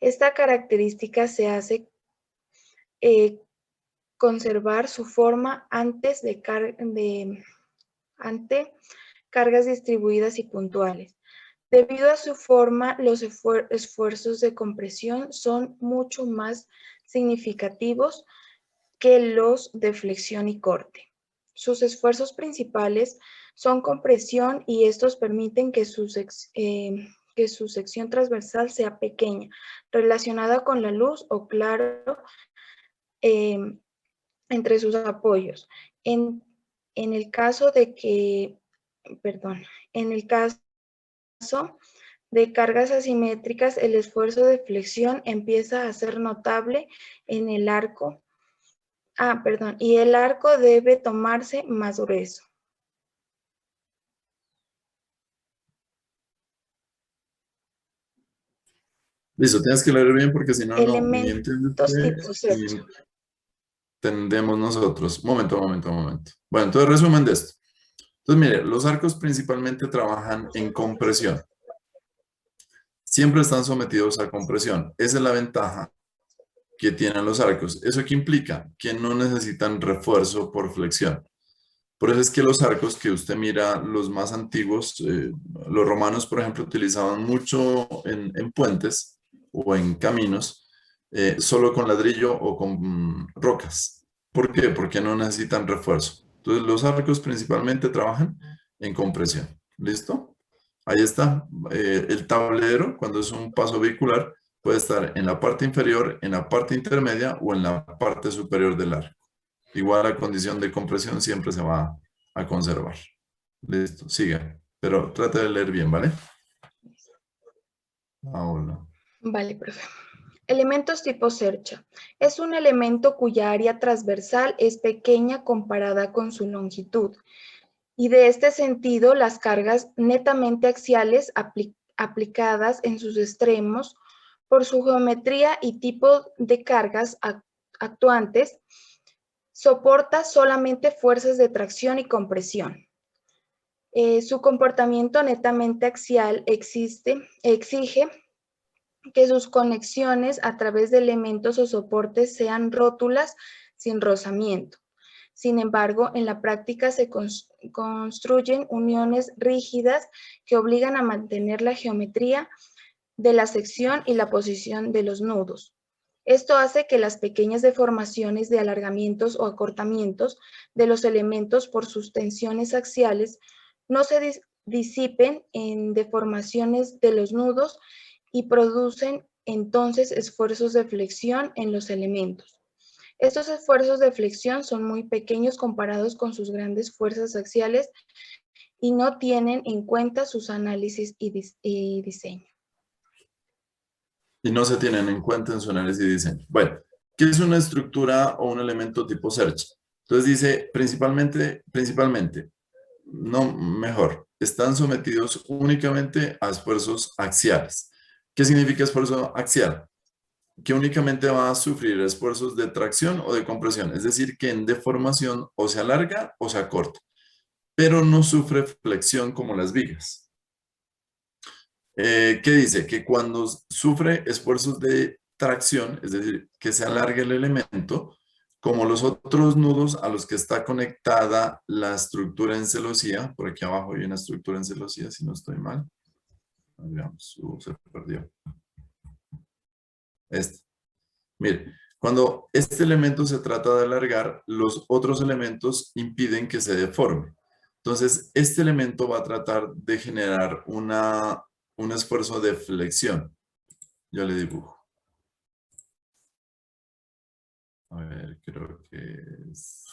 Esta característica se hace conservar su forma ante cargas distribuidas y puntuales. Debido a su forma, los esfuerzos de compresión son mucho más significativos que los de flexión y corte. Sus esfuerzos principales son compresión y estos permiten que su sección transversal sea pequeña, relacionada con la luz o claro entre sus apoyos. En el caso de que, en el caso de cargas asimétricas, el esfuerzo de flexión empieza a ser notable en el arco. Y el arco debe tomarse más grueso. Listo, tienes que leer bien porque si no, ni entiendes Elementos tipo ni Serge. entendemos nosotros. Momento. Bueno, entonces resumen de esto. Entonces, mire, los arcos principalmente trabajan en compresión. Siempre están sometidos a compresión. Esa es la ventaja que tienen los arcos. ¿Eso qué implica? Que no necesitan refuerzo por flexión. Por eso es que los arcos que usted mira, los más antiguos, los romanos, por ejemplo, utilizaban mucho en puentes o en caminos, solo con ladrillo o con rocas. ¿Por qué? Porque no necesitan refuerzo. Entonces, los arcos principalmente trabajan en compresión. ¿Listo? Ahí está. El tablero, cuando es un paso vehicular, puede estar en la parte inferior, en la parte intermedia o en la parte superior del arco. Igual la condición de compresión siempre se va a conservar. Listo, siga. Pero trate de leer bien, ¿vale? Ahora. Vale, profe. Elementos tipo cercha. Es un elemento cuya área transversal es pequeña comparada con su longitud. Y de este sentido, las cargas netamente axiales aplicadas en sus extremos por su geometría y tipo de cargas actuantes, soporta solamente fuerzas de tracción y compresión. Su comportamiento netamente axial exige que sus conexiones a través de elementos o soportes sean rótulas sin rozamiento. Sin embargo, en la práctica se construyen uniones rígidas que obligan a mantener la geometría de la sección y la posición de los nudos. Esto hace que las pequeñas deformaciones de alargamientos o acortamientos de los elementos por sus tensiones axiales no se disipen en deformaciones de los nudos y producen entonces esfuerzos de flexión en los elementos. Estos esfuerzos de flexión son muy pequeños comparados con sus grandes fuerzas axiales y no tienen en cuenta sus análisis y diseño. Y no se tienen en cuenta en su análisis y diseño. Bueno, ¿qué es una estructura o un elemento tipo search? Entonces dice, principalmente, no mejor, están sometidos únicamente a esfuerzos axiales. ¿Qué significa esfuerzo axial? Que únicamente va a sufrir esfuerzos de tracción o de compresión, es decir, que en deformación o se alarga o se acorta, pero no sufre flexión como las vigas. ¿Qué dice? Que cuando sufre esfuerzos de tracción, es decir, que se alargue el elemento, como los otros nudos a los que está conectada la estructura en celosía, por aquí abajo hay una estructura en celosía, si no estoy mal. Veamos, se perdió. Mire, cuando este elemento se trata de alargar, los otros elementos impiden que se deforme. Entonces, este elemento va a tratar de generar un esfuerzo de flexión. Yo le dibujo. A ver, creo que es...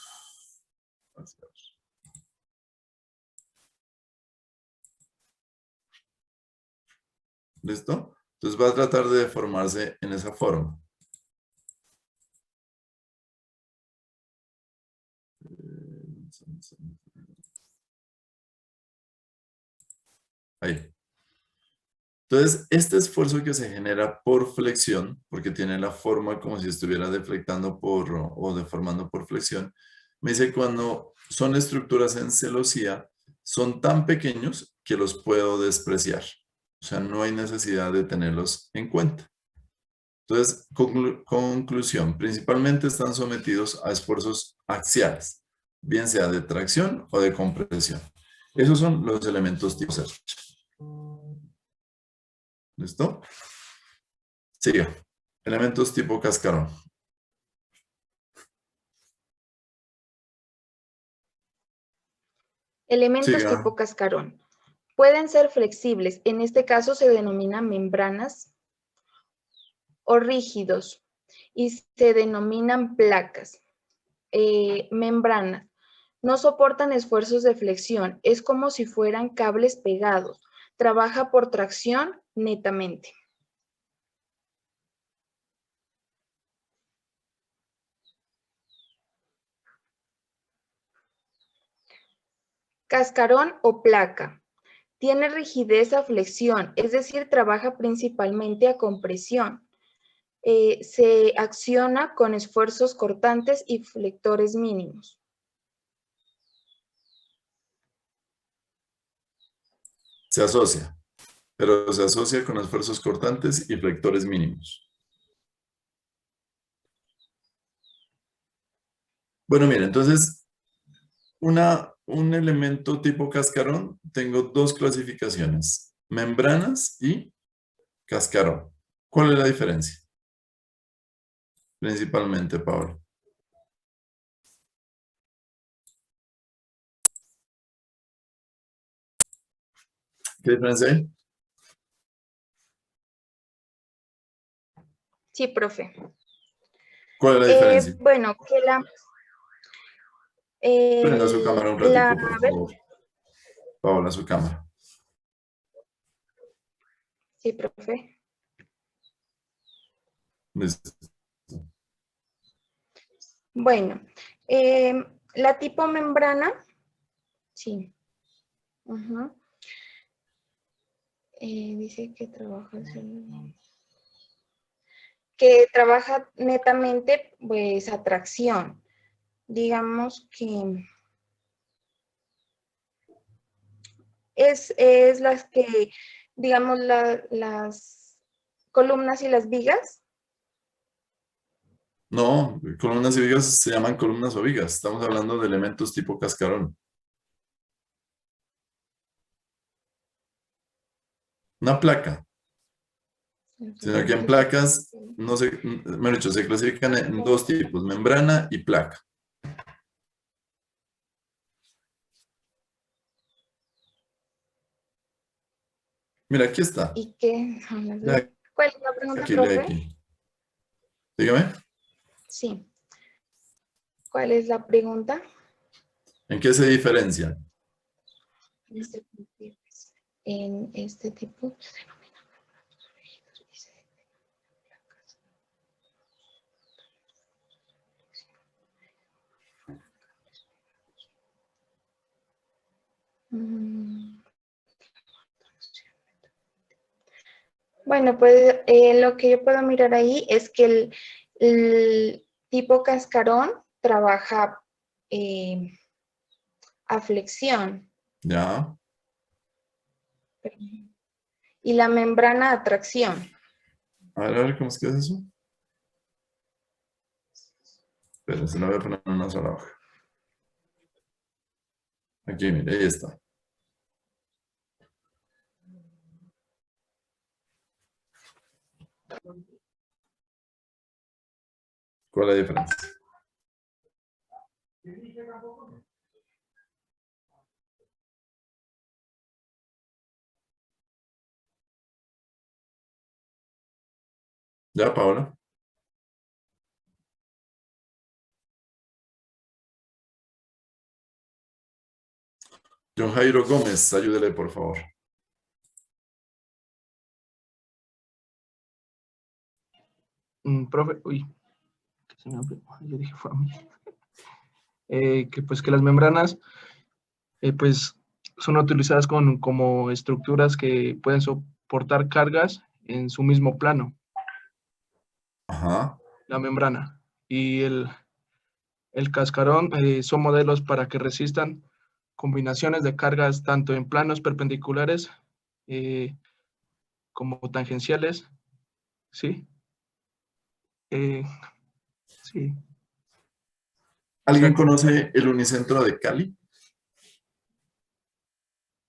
¿Listo? Entonces va a tratar de deformarse en esa forma. Ahí. Entonces, este esfuerzo que se genera por flexión, porque tiene la forma como si estuviera deflectando o deformando por flexión, me dice cuando son estructuras en celosía, son tan pequeños que los puedo despreciar. O sea, no hay necesidad de tenerlos en cuenta. Entonces, conclusión, principalmente están sometidos a esfuerzos axiales, bien sea de tracción o de compresión. Esos son los elementos tipo Serge. ¿Listo? Siga. Elementos tipo cascarón. Elementos Siga. tipo cascarón. Pueden ser flexibles, en este caso se denominan membranas, o rígidos, y se denominan placas. Membranas. No soportan esfuerzos de flexión, es como si fueran cables pegados. Trabaja por tracción netamente. Cascarón o placa. Tiene rigidez a flexión, es decir, trabaja principalmente a compresión. Se acciona con esfuerzos cortantes y flectores mínimos. Se asocia, pero se asocia con esfuerzos cortantes y flectores mínimos. Bueno, mira, entonces, un elemento tipo cascarón, tengo dos clasificaciones, membranas y cascarón. ¿Cuál es la diferencia? Principalmente, Pablo. ¿Qué diferencia hay? Sí, profe. ¿Cuál es la diferencia? Bueno, que Prenda su cámara un ratico, por a ver, favor. Paola, su cámara. sí, profe. Listo. Bueno, la tipo membrana, sí. Ujú. Dice que trabaja netamente, pues, atracción. Digamos que es las que, digamos, las columnas y las vigas. No, columnas y vigas se llaman columnas o vigas. Estamos hablando de elementos tipo cascarón. Una placa. Sino que en placas, no sé, mejor dicho, se clasifican en dos tipos, membrana y placa. Mira, aquí está. ¿Y qué? Ya ¿Cuál es la pregunta, aquí, lee profe? aquí. Dígame, Sí. ¿Cuál es la pregunta? ¿en qué se diferencian? En este tipo se denomina Bueno, pues lo que yo puedo mirar ahí es que el tipo cascarón trabaja a flexión Ya. y la membrana a tracción. A ver, ¿cómo es que es eso? Pero se lo voy a poner en una sola hoja. Aquí, mire, ahí está. ¿Cuál es la diferencia? ¿Ya, Paola? John Jairo Gómez, ayúdele, por favor. Profe, uy, yo dije fue a mí. Que pues que las membranas pues son utilizadas como estructuras que pueden soportar cargas en su mismo plano, Ajá. la membrana. Y el cascarón son modelos para que resistan combinaciones de cargas tanto en planos perpendiculares eh, como tangenciales, ¿sí? Sí, ¿Alguien exacto. conoce el unicentro de Cali?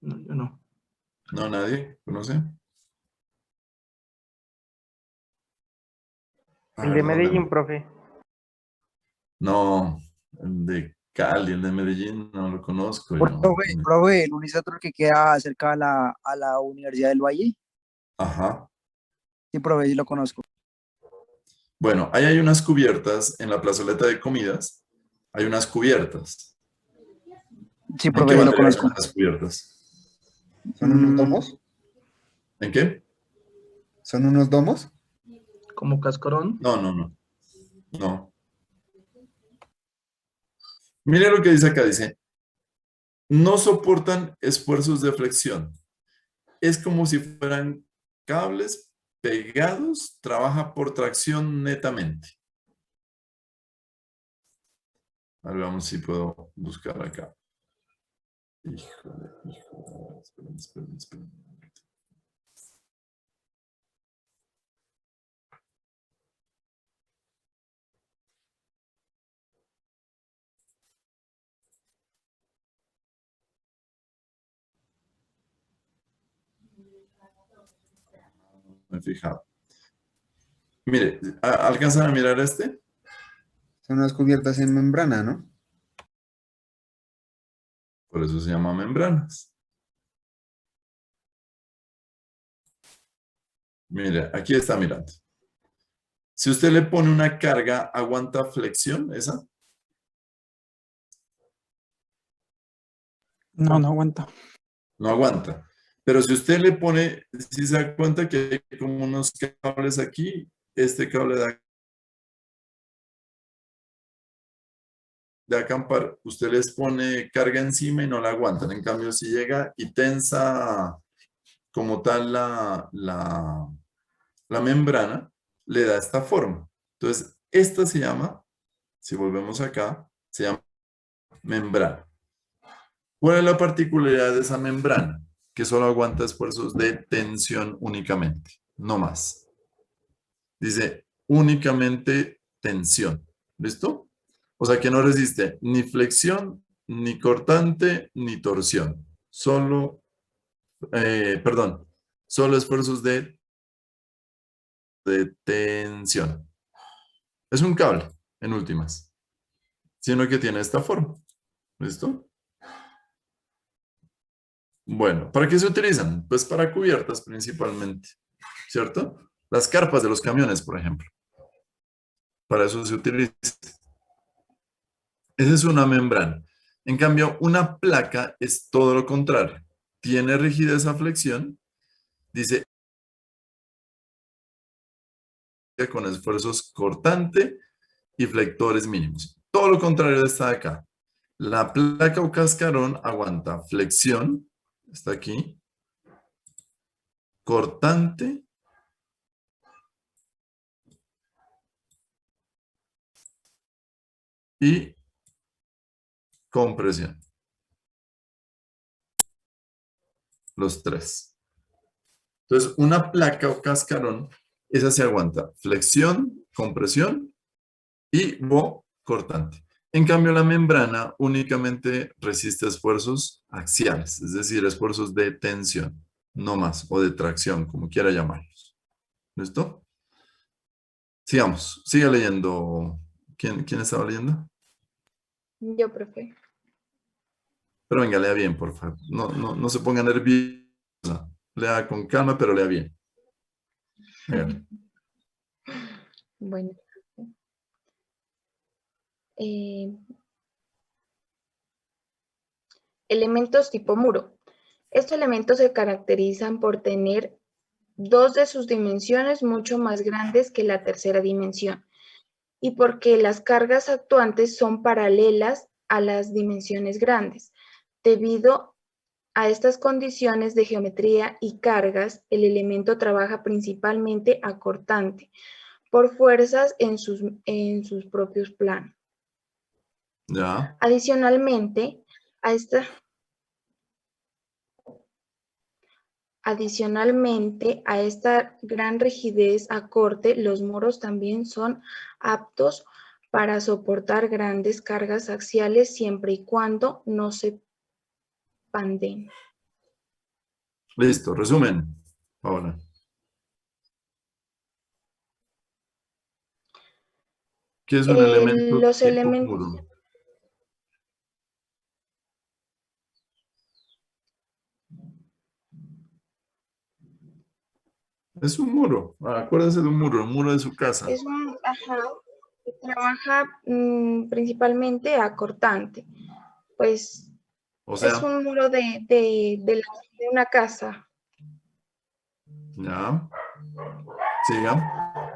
No, yo no. No, nadie conoce. A El ver, de ¿dónde Medellín, más? profe. No, el de Cali, el de Medellín, no lo conozco yo. Profe, el Unicentro que queda cerca a la Universidad del Valle. Ajá. Sí, profe, sí lo conozco. Bueno, ahí hay unas cubiertas en la plazoleta de comidas. Hay unas cubiertas. Sí, ¿En qué profe, sí lo bandera conozco. son las cubiertas? ¿Son unos Mm, domos? ¿En qué? ¿Son unos domos? Como cascarón. No, no, no. No. Mire lo que dice acá, dice, no soportan esfuerzos de flexión. Es como si fueran cables pegados, trabaja por tracción netamente. A ver, vamos si puedo buscar acá. Híjole, híjole. Esperen. Me he fijado. Mire, ¿alcanzan a mirar este? Son unas cubiertas en membrana, ¿no? Por eso se llama membranas. Mire, aquí está mirando. Si usted le pone una carga, ¿aguanta flexión esa? No, no aguanta. No aguanta. Pero si usted le pone, si se da cuenta que hay como unos cables aquí, este cable de acampar, usted les pone carga encima y no la aguantan. En cambio, si llega y tensa como tal la membrana, le da esta forma. Entonces, esta se llama, si volvemos acá, se llama membrana. ¿Cuál es la particularidad de esa membrana? Que solo aguanta esfuerzos de tensión únicamente, no más. Dice únicamente tensión. ¿Listo? O sea que no resiste ni flexión, ni cortante, ni torsión. Solo, perdón, solo esfuerzos de tensión. Es un cable, en últimas, sino que tiene esta forma. ¿Listo? Bueno, ¿para qué se utilizan? Pues para cubiertas principalmente, ¿cierto? Las carpas de los camiones, por ejemplo. Para eso se utiliza. Esa es una membrana. En cambio, una placa es todo lo contrario. Tiene rigidez a flexión, dice con esfuerzos cortante y flectores mínimos. Todo lo contrario de esta de acá. La placa o cascarón aguanta flexión, está aquí, cortante y compresión. Los tres. Entonces, una placa o cascarón, esa se aguanta flexión, compresión y o cortante. En cambio, la membrana únicamente resiste esfuerzos axiales, es decir, esfuerzos de tensión, no más, o de tracción, como quiera llamarlos. ¿Listo? Sigamos, sigue leyendo. ¿Quién estaba leyendo? Yo, profe. Pero venga, lea bien, por favor. No se ponga nerviosa. Lea con calma, pero lea bien. Hágale. Bueno. Eh, elementos tipo muro. Estos elementos se caracterizan por tener dos de sus dimensiones mucho más grandes que la tercera dimensión y porque las cargas actuantes son paralelas a las dimensiones grandes. Debido a estas condiciones de geometría y cargas, el elemento trabaja principalmente acortante por fuerzas en sus propios planos. Ya. Adicionalmente, a esta Adicionalmente, a esta gran rigidez acorte, los muros también son aptos para soportar grandes cargas axiales siempre y cuando no se panden. Listo, resumen, Paola. ¿Qué es un elemento Los tipo elementos, muro? Es un muro. Acuérdese de un muro, el muro de su casa. es un, ajá, que trabaja principalmente acortante. Pues O es sea, un muro de una casa. ya, siga.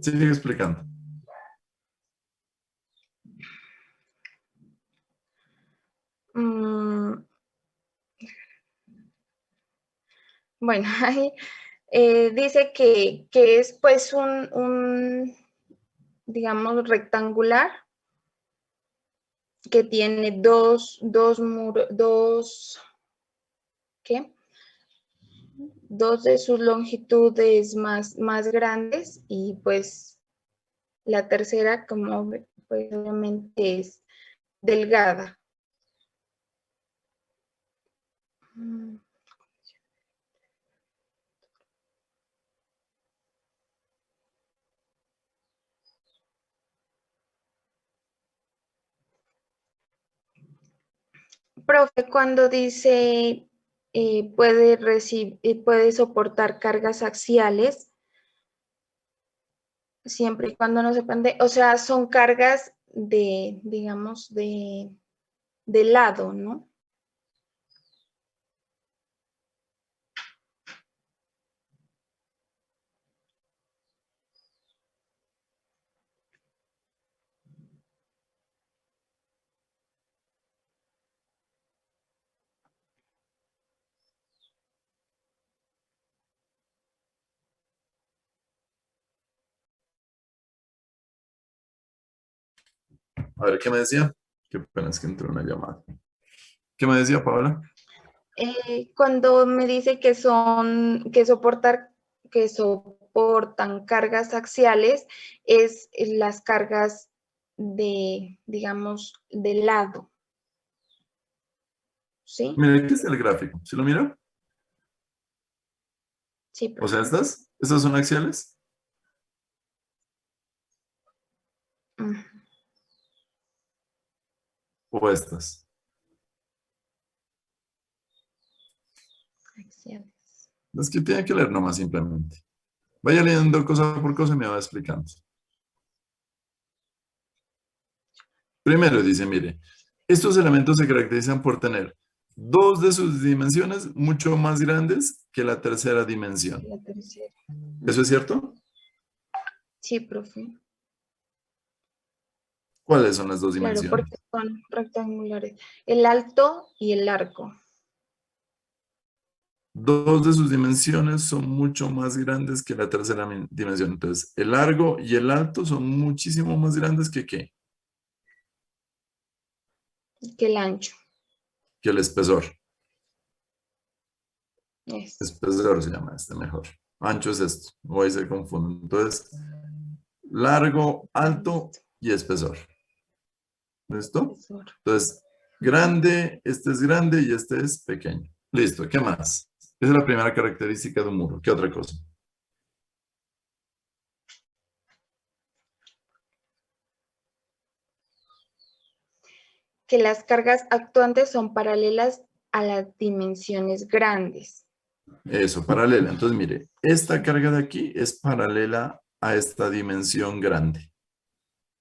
Sigue explicando. Mm, bueno, ahí dice que es pues digamos, rectangular, que tiene dos muros, ¿qué? Dos de sus longitudes más grandes y pues la tercera, como pues obviamente es delgada. Mm. Profe, cuando dice puede soportar cargas axiales, siempre y cuando no se pande, o sea, son cargas digamos, de lado, ¿no? A ver, ¿qué me decía? Qué pena es que entró una llamada. ¿Qué me decía, Paola? Cuando me dice que soportan cargas axiales, es las cargas digamos, de lado, ¿sí? Mire, aquí está el gráfico. ¿Sí lo mira? Sí, O sea, profe. estas son axiales Mm, o estas. axiales. Es que tiene que leer nomás simplemente. Vaya leyendo cosa por cosa y me va explicando. Primero dice, mire, estos elementos se caracterizan por tener dos de sus dimensiones mucho más grandes que la tercera dimensión. La tercera. ¿Eso es Ujú. cierto? Sí, profe. ¿Cuáles son las dos Claro, dimensiones? porque son rectangulares. El alto y el largo. Dos de sus dimensiones son mucho más grandes que la tercera dimensión. Entonces, el largo y el alto son muchísimo más grandes que ¿qué? Que el ancho. Que el espesor. Es. Espesor se llama este mejor. Ancho es esto. O ahí se confunden. Entonces, largo, alto Listo. y espesor. ¿Listo? Espesor. Entonces, Ujú. grande, este es grande y este es pequeño. Listo, ¿qué más? Esa es la primera característica de un muro. ¿Qué otra cosa? Que las cargas actuantes son paralelas a las dimensiones grandes. Eso, paralela. Entonces, mire, esta carga de aquí es paralela a esta dimensión grande,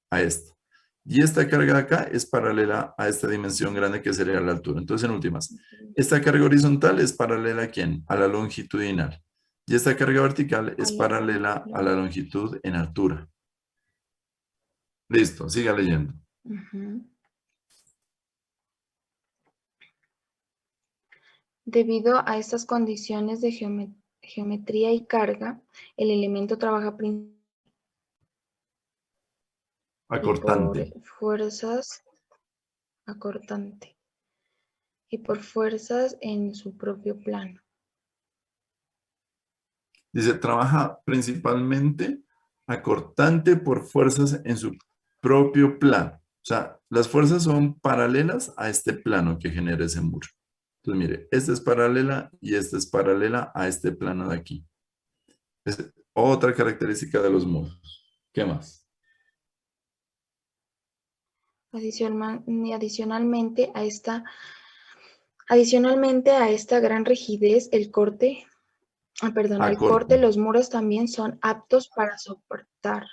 a esta. Y esta carga de acá es paralela a esta dimensión grande que sería la altura. Entonces, en últimas, esta carga horizontal es paralela a ¿quién? A la longitudinal. Y esta carga vertical A es la paralela a la longitud en altura. Listo, siga leyendo. Ujú. Debido a estas condiciones de geometría y carga, el elemento trabaja y por Acortante. fuerzas acortante y por fuerzas en su propio plano. Dice, trabaja principalmente acortante por fuerzas en su propio plano. O sea, las fuerzas son paralelas a este plano que genera ese muro. Entonces, mire, esta es paralela y esta es paralela a este plano de aquí. Es otra característica de los muros. ¿Qué más? Adicionalmente a esta gran rigidez, el corte, Acorta. los muros también son aptos para soportar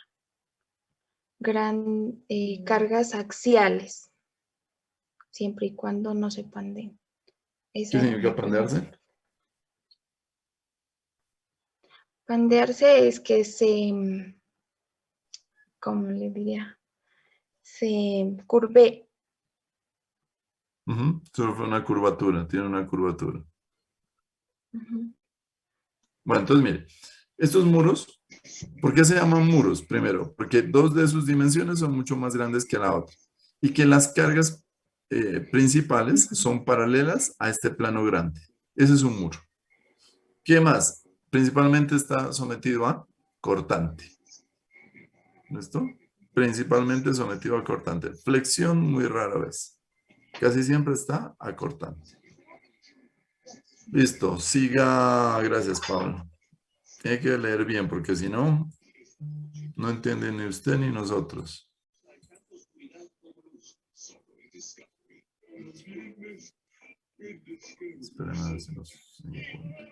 cargas axiales, siempre y cuando no se pandeen. ¿Qué Esa era significa una pregunta. pandearse? Pandearse es que ¿cómo le diría? Se curve. Sufre una curvatura, tiene una curvatura. Ujú. Bueno, entonces mire, estos muros, ¿por qué se llaman muros? Primero, porque dos de sus dimensiones son mucho más grandes que la otra y que las cargas principales son paralelas a este plano grande. Ese es un muro. ¿Qué más? Principalmente está sometido a cortante. ¿Listo? Principalmente sometido a cortante. Flexión muy rara vez. Casi siempre está a cortante. Listo, siga. Gracias, Pablo. Hay que leer bien porque si no, no entiende ni usted ni nosotros. Esperen a ver si nos encuentro.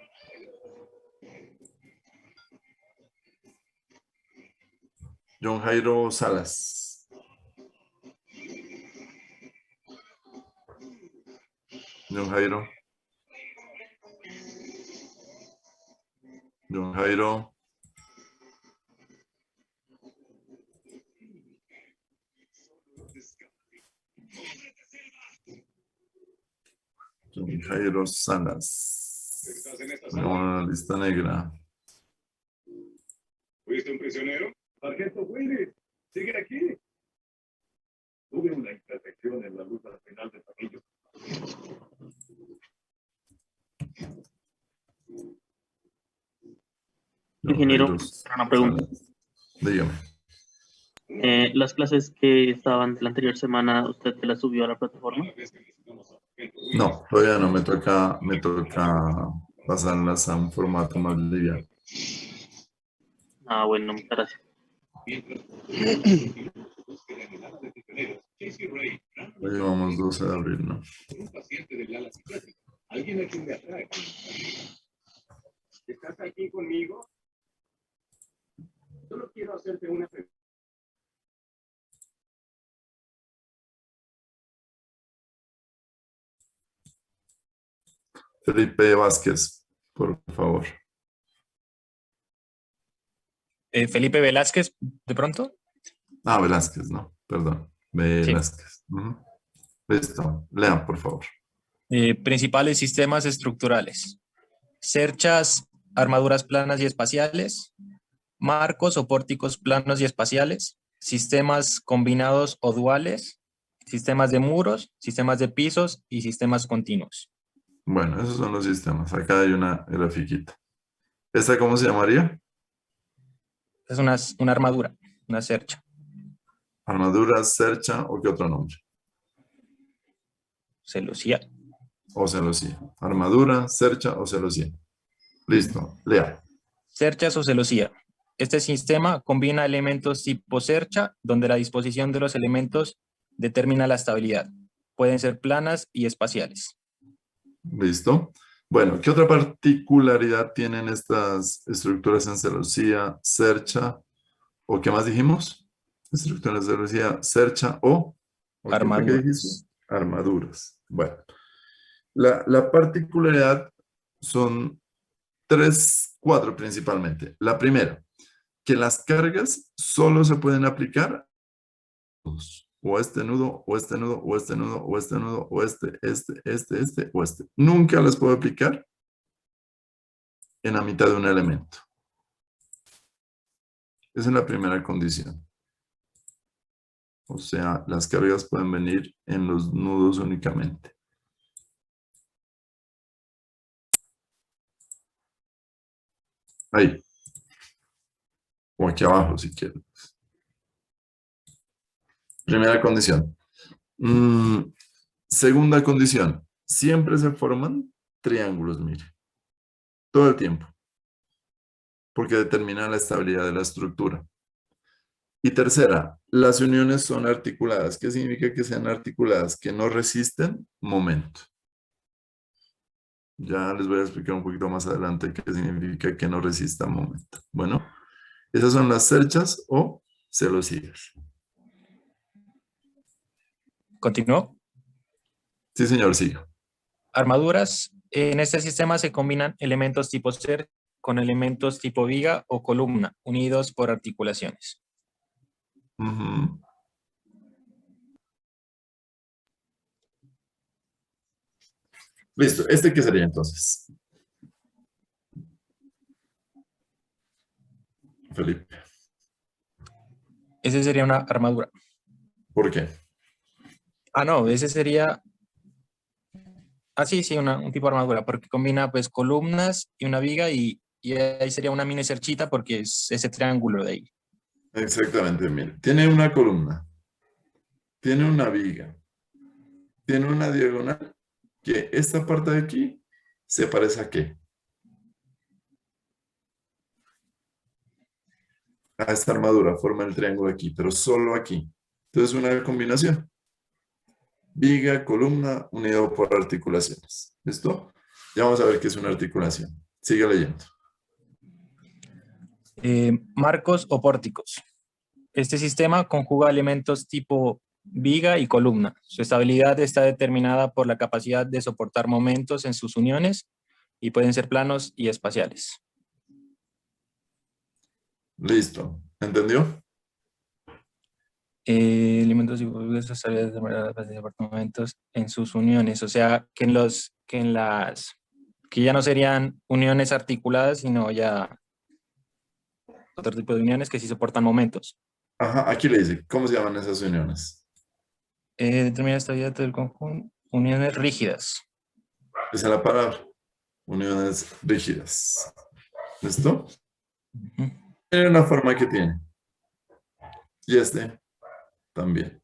John Jairo Salas. John Jairo. John Jairo. John Jairo Salas. Vamos a la lista negra. ¿Fuiste un prisionero? Sargento Willis, sigue aquí. Tuve una intersección en la luz al final del pasillo. Ingeniero, John Jairo una pregunta. Salas. Dígame. Las clases que estaban la anterior semana, ¿usted se las subió a la plataforma? No, todavía no. Me toca pasarlas a un formato más liviano. Ah, bueno, muchas gracias. Hoy llevamos 12 de abril, ¿no? Alguien a quien me atrae. ¿Estás aquí conmigo? Solo quiero hacerte una pregunta. Felipe Vázquez, por favor. Felipe Velázquez, de pronto. Ah, Velázquez, no, perdón. Velázquez. Ujú. Listo. Lean, por favor. Principales sistemas estructurales. Cerchas, armaduras planas y espaciales. Marcos o pórticos planos y espaciales. Sistemas combinados o duales. Sistemas de muros, sistemas de pisos y sistemas continuos. Bueno, esos son los sistemas. Acá hay una grafiquita. ¿Esta cómo se llamaría? Es una armadura, una cercha. Armadura, cercha o qué otro nombre. Celosía. O celosía. Armadura, cercha o celosía. Listo. Lea. Cerchas o celosía. Este sistema combina elementos tipo cercha, donde la disposición de los elementos determina la estabilidad. Pueden ser planas y espaciales. Listo. Bueno, ¿qué otra particularidad tienen estas estructuras en celosía, cercha o qué más dijimos? Estructuras de celosía, cercha o ¿qué fue que dijiste? Armaduras. Armaduras. Bueno, la particularidad son cuatro principalmente. La primera, que las cargas solo se pueden aplicar o este nudo, o este nudo, o este nudo, o este nudo, o este, o este. Nunca las puedo aplicar en la mitad de un elemento. Esa es la primera condición. O sea, las cargas pueden venir en los nudos únicamente. Ahí. O aquí abajo, si quieren. Primera condición. Segunda condición. Siempre se forman triángulos, mire. Todo el tiempo. Porque determina la estabilidad de la estructura. Y tercera, las uniones son articuladas. ¿Qué significa que sean articuladas? Que no resisten momento. Ya les voy a explicar un poquito más adelante qué significa que no resista momento. Bueno, esas son las cerchas o celosías. ¿Continúo? Sí, señor, siga. Armaduras. En este sistema se combinan elementos tipo cercha con elementos tipo viga o columna, unidos por articulaciones. Ujú. Listo. ¿Este qué sería entonces? Felipe. Ese sería una armadura. ¿Por qué? Ah, no, ese sería... Ah, sí, un tipo de armadura, porque combina pues columnas y una viga y ahí sería una mini cerchita porque es ese triángulo de ahí. Exactamente, mire. Tiene una columna, tiene una viga, tiene una diagonal, que esta parte de aquí se parece a ¿qué? A esta armadura, forma el triángulo aquí, pero solo aquí. Entonces una combinación. Viga, columna, unido por articulaciones. ¿Listo? Ya vamos a ver qué es una articulación. Sigue leyendo. Marcos o pórticos. Este sistema conjuga elementos tipo viga y columna. Su estabilidad está determinada por la capacidad de soportar momentos en sus uniones y pueden ser planos y espaciales. Listo. ¿Entendió? Elementos tipo viga, su estabilidad determinada por soportar momentos en sus uniones. O sea, que ya no serían uniones articuladas, sino ya otro tipo de uniones que sí soportan momentos. Ajá, aquí le dice, ¿cómo se llaman esas uniones? Determina la estabilidad del conjunto. Uniones rígidas. Esa es la palabra. Uniones rígidas. ¿Listo? Tiene una forma que tiene. Y este también.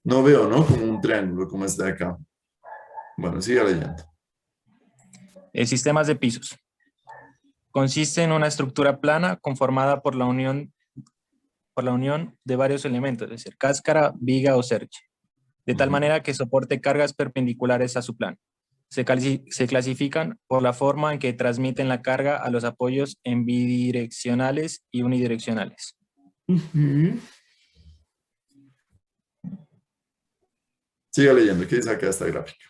No veo, ¿no? Como un triángulo, como este de acá. Bueno, siga leyendo. Sistemas de pisos. Consiste en una estructura plana conformada por la unión de varios elementos, es decir, cáscara, viga o cercha, de tal manera que soporte cargas perpendiculares a su plano. Se clasifican por la forma en que transmiten la carga a los apoyos en bidireccionales y unidireccionales. Siga leyendo. ¿Qué dice acá esta gráfica?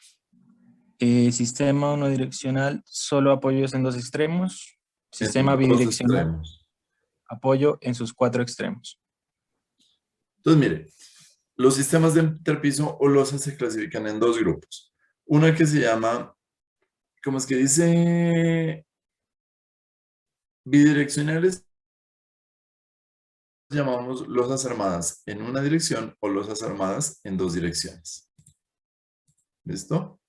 Sistema unidireccional, solo apoyos en dos extremos. Sistema En dos bidireccional, extremos. apoyo en sus 4 extremos. Entonces, mire, los sistemas de interpiso o losas se clasifican en dos grupos. Una que se llama, ¿cómo es que dice? Bidireccionales. Llamamos losas armadas en una dirección o losas armadas en dos direcciones. ¿Listo?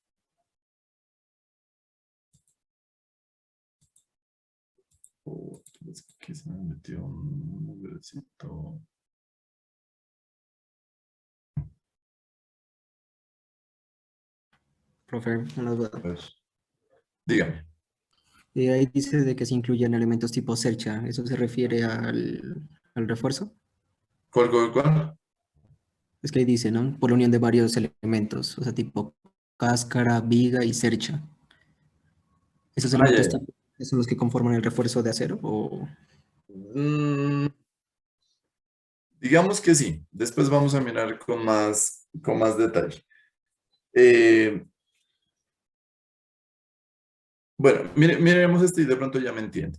Aquí se me metió un nombrecito. Profe, una duda. A ver, dígame. Ahí dice de que se incluyen elementos tipo cercha. ¿Eso se refiere al refuerzo? ¿Cuál? Es que ahí dice, ¿no? Por la unión de varios elementos, o sea, tipo cáscara, viga y cercha. ¿Esos elementos ya. son los que conforman el refuerzo de acero? ¿O? Digamos que sí. Después vamos a mirar con más detalle. Bueno, miremos este y de pronto ya me entiende.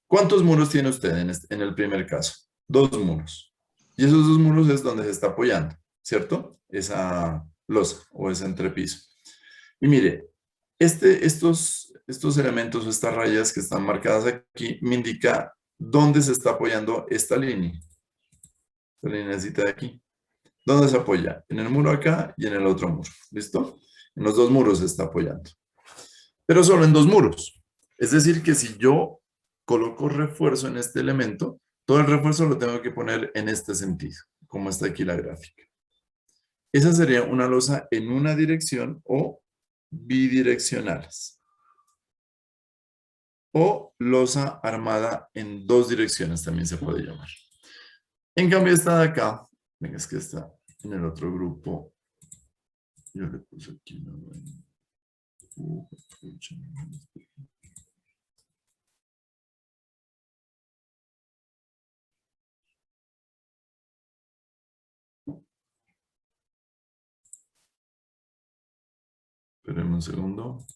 ¿Cuántos muros tiene usted en el primer caso? 2 muros. Y esos 2 muros es donde se está apoyando, ¿cierto? Esa losa o ese entrepiso. Y mire, estos elementos o estas rayas que están marcadas aquí me indica dónde se está apoyando esta línea. Esta linecita de aquí. ¿Dónde se apoya? En el muro acá y en el otro muro. ¿Listo? En los 2 muros se está apoyando. Pero solo en 2 muros. Es decir, que si yo coloco refuerzo en este elemento, todo el refuerzo lo tengo que poner en este sentido, como está aquí la gráfica. Esa sería una losa en una dirección o bidireccionales. O losa armada en dos direcciones también se puede llamar. En cambio esta de acá, venga, es que está en el otro grupo. Yo le puse aquí una buena. Esperemos un segundo.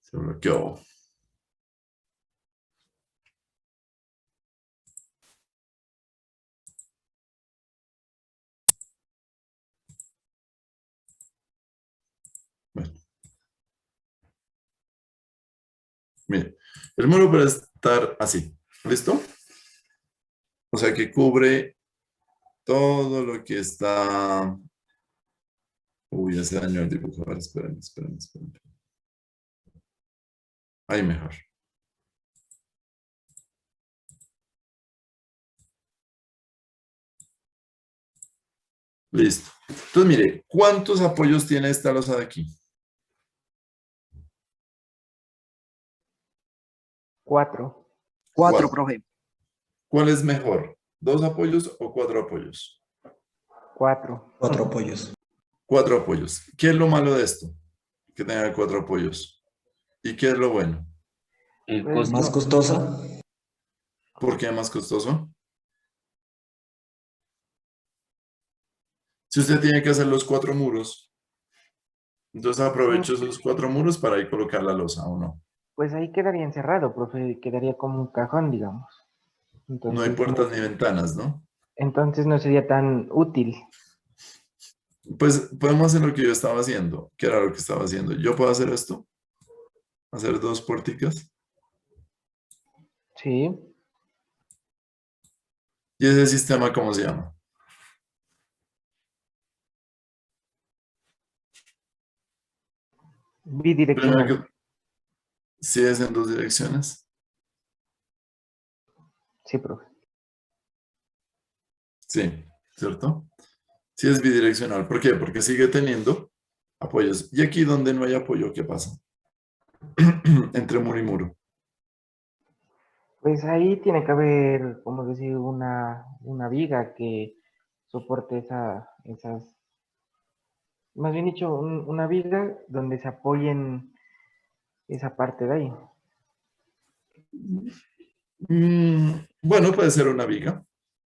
Se bloqueó. Bueno. Mire, el muro puede estar así. ¿Listo? O sea que cubre todo lo que está... Uy, ya se dañó el dibujo. A ver, espérenme. Ahí mejor. Listo. Entonces, mire, ¿cuántos apoyos tiene esta losa de aquí? 4, ¿Cuál? profe. ¿Cuál es mejor? ¿2 apoyos o 4 apoyos? 4. 4 apoyos. 4 apoyos. ¿Qué es lo malo de esto? Que tenga 4 apoyos. ¿Y qué es lo bueno? Más costosa. ¿Por qué es más costoso? Si usted tiene que hacer los 4 muros, entonces aprovecho esos 4 muros para ahí colocar la losa, ¿o no? Pues ahí quedaría encerrado, profe, quedaría como un cajón, digamos. Entonces, No hay puertas ni ventanas, ¿no? Entonces no sería tan útil. Pues podemos hacer lo que yo estaba haciendo. ¿Qué era lo que estaba haciendo? Yo puedo hacer esto. Hacer 2 puerticas. Sí. ¿Y ese sistema cómo se llama? Bidireccional. ¿Sí es en 2 direcciones? Sí, profe. Sí, ¿cierto? Sí es bidireccional. ¿Por qué? Porque sigue teniendo apoyos. Y aquí donde no hay apoyo, ¿qué pasa? Entre muro y muro. Pues ahí tiene que haber, como decir, una viga que soporte esas, más bien dicho, una viga donde se apoyen esa parte de ahí. Bueno, puede ser una viga.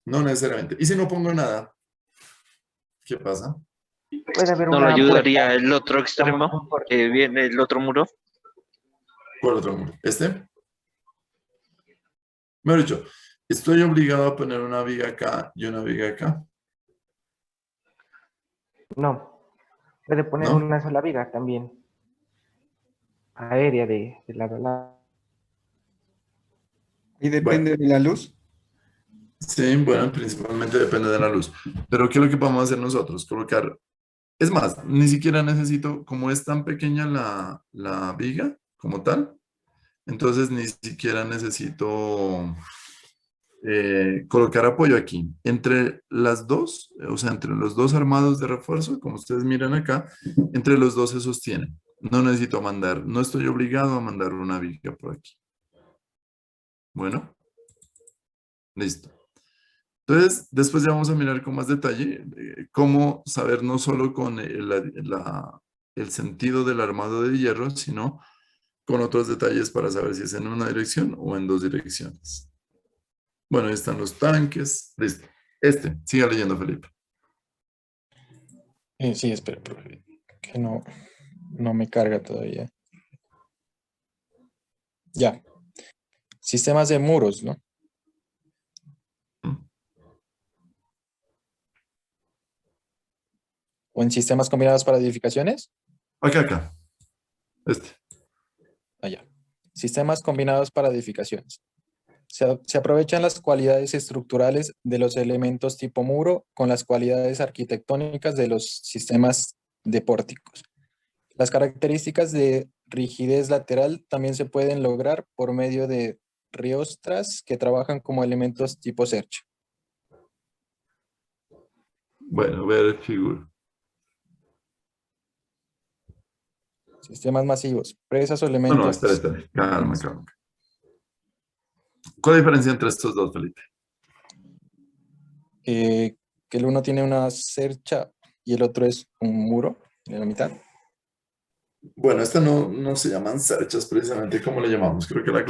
No necesariamente. ¿Y si no pongo nada? ¿Qué pasa? Puede haber ¿No una le ayudaría puerta, el otro extremo? Viene el otro muro. ¿Cuál otro muro? ¿Este? Mejor dicho, ¿estoy obligado a poner una viga acá y una viga acá? No, puede poner ¿No? una sola viga también, aérea de lado a lado. ¿Y depende de la luz? Sí, bueno, principalmente depende de la luz. Pero ¿qué es lo que podemos hacer nosotros? Colocar, es más, ni siquiera necesito, como es tan pequeña la viga como tal, entonces ni siquiera necesito colocar apoyo aquí. Entre las dos, o sea, entre los dos armados de refuerzo, como ustedes miran acá, entre los dos se sostienen. No necesito mandar, no estoy obligado a mandar una viga por aquí. Bueno, listo. Entonces, después ya vamos a mirar con más detalle cómo saber no solo con el sentido del armado de hierro, sino con otros detalles para saber si es en una dirección o en 2 direcciones. Bueno, ahí están los tanques. Listo. Siga leyendo, Felipe. Sí, espera, profe, que no me carga todavía. Ya. Sistemas de muros, ¿no? ¿O en sistemas combinados para edificaciones? Acá. Allá. Sistemas combinados para edificaciones. Se aprovechan las cualidades estructurales de los elementos tipo muro con las cualidades arquitectónicas de los sistemas de pórticos. Las características de rigidez lateral también se pueden lograr por medio de riostras que trabajan como elementos tipo cercha. Bueno, ver figura. Sistemas masivos, presas o No, no, elementos. espera. Calma, calma. ¿Cuál es la diferencia entre estos dos, Felipe? Que el uno tiene una cercha y el otro es un muro en la mitad. Bueno, estas no se llaman cerchas precisamente. ¿Cómo le llamamos? Creo que la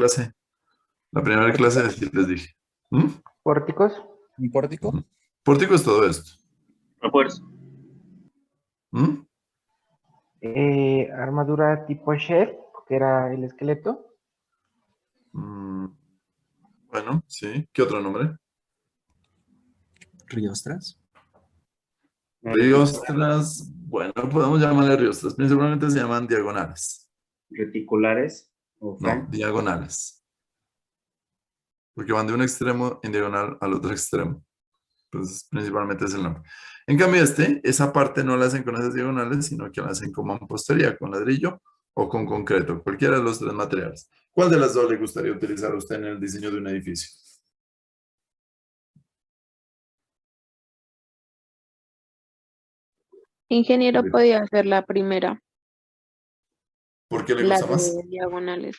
primera clase sí les dije. ¿Mm? ¿Pórticos? ¿Un pórtico? Pórtico es todo esto. Refuerzo. ¿Mm? Armadura tipo chef, que era el esqueleto. Bueno, sí. ¿Qué otro nombre? Riostras. Riostras. Bueno, podemos llamarle riostras. Principalmente se llaman diagonales. Reticulares o No, diagonales. Porque van de un extremo en diagonal al otro extremo. Entonces, principalmente es el nombre. En cambio, esa parte no la hacen con esas diagonales, sino que la hacen con mampostería, con ladrillo o con concreto, cualquiera de los tres materiales. ¿Cuál de las dos le gustaría utilizar a usted en el diseño de un edificio? Ingeniero podía hacer la primera, ¿Por qué le la gusta de más? diagonales.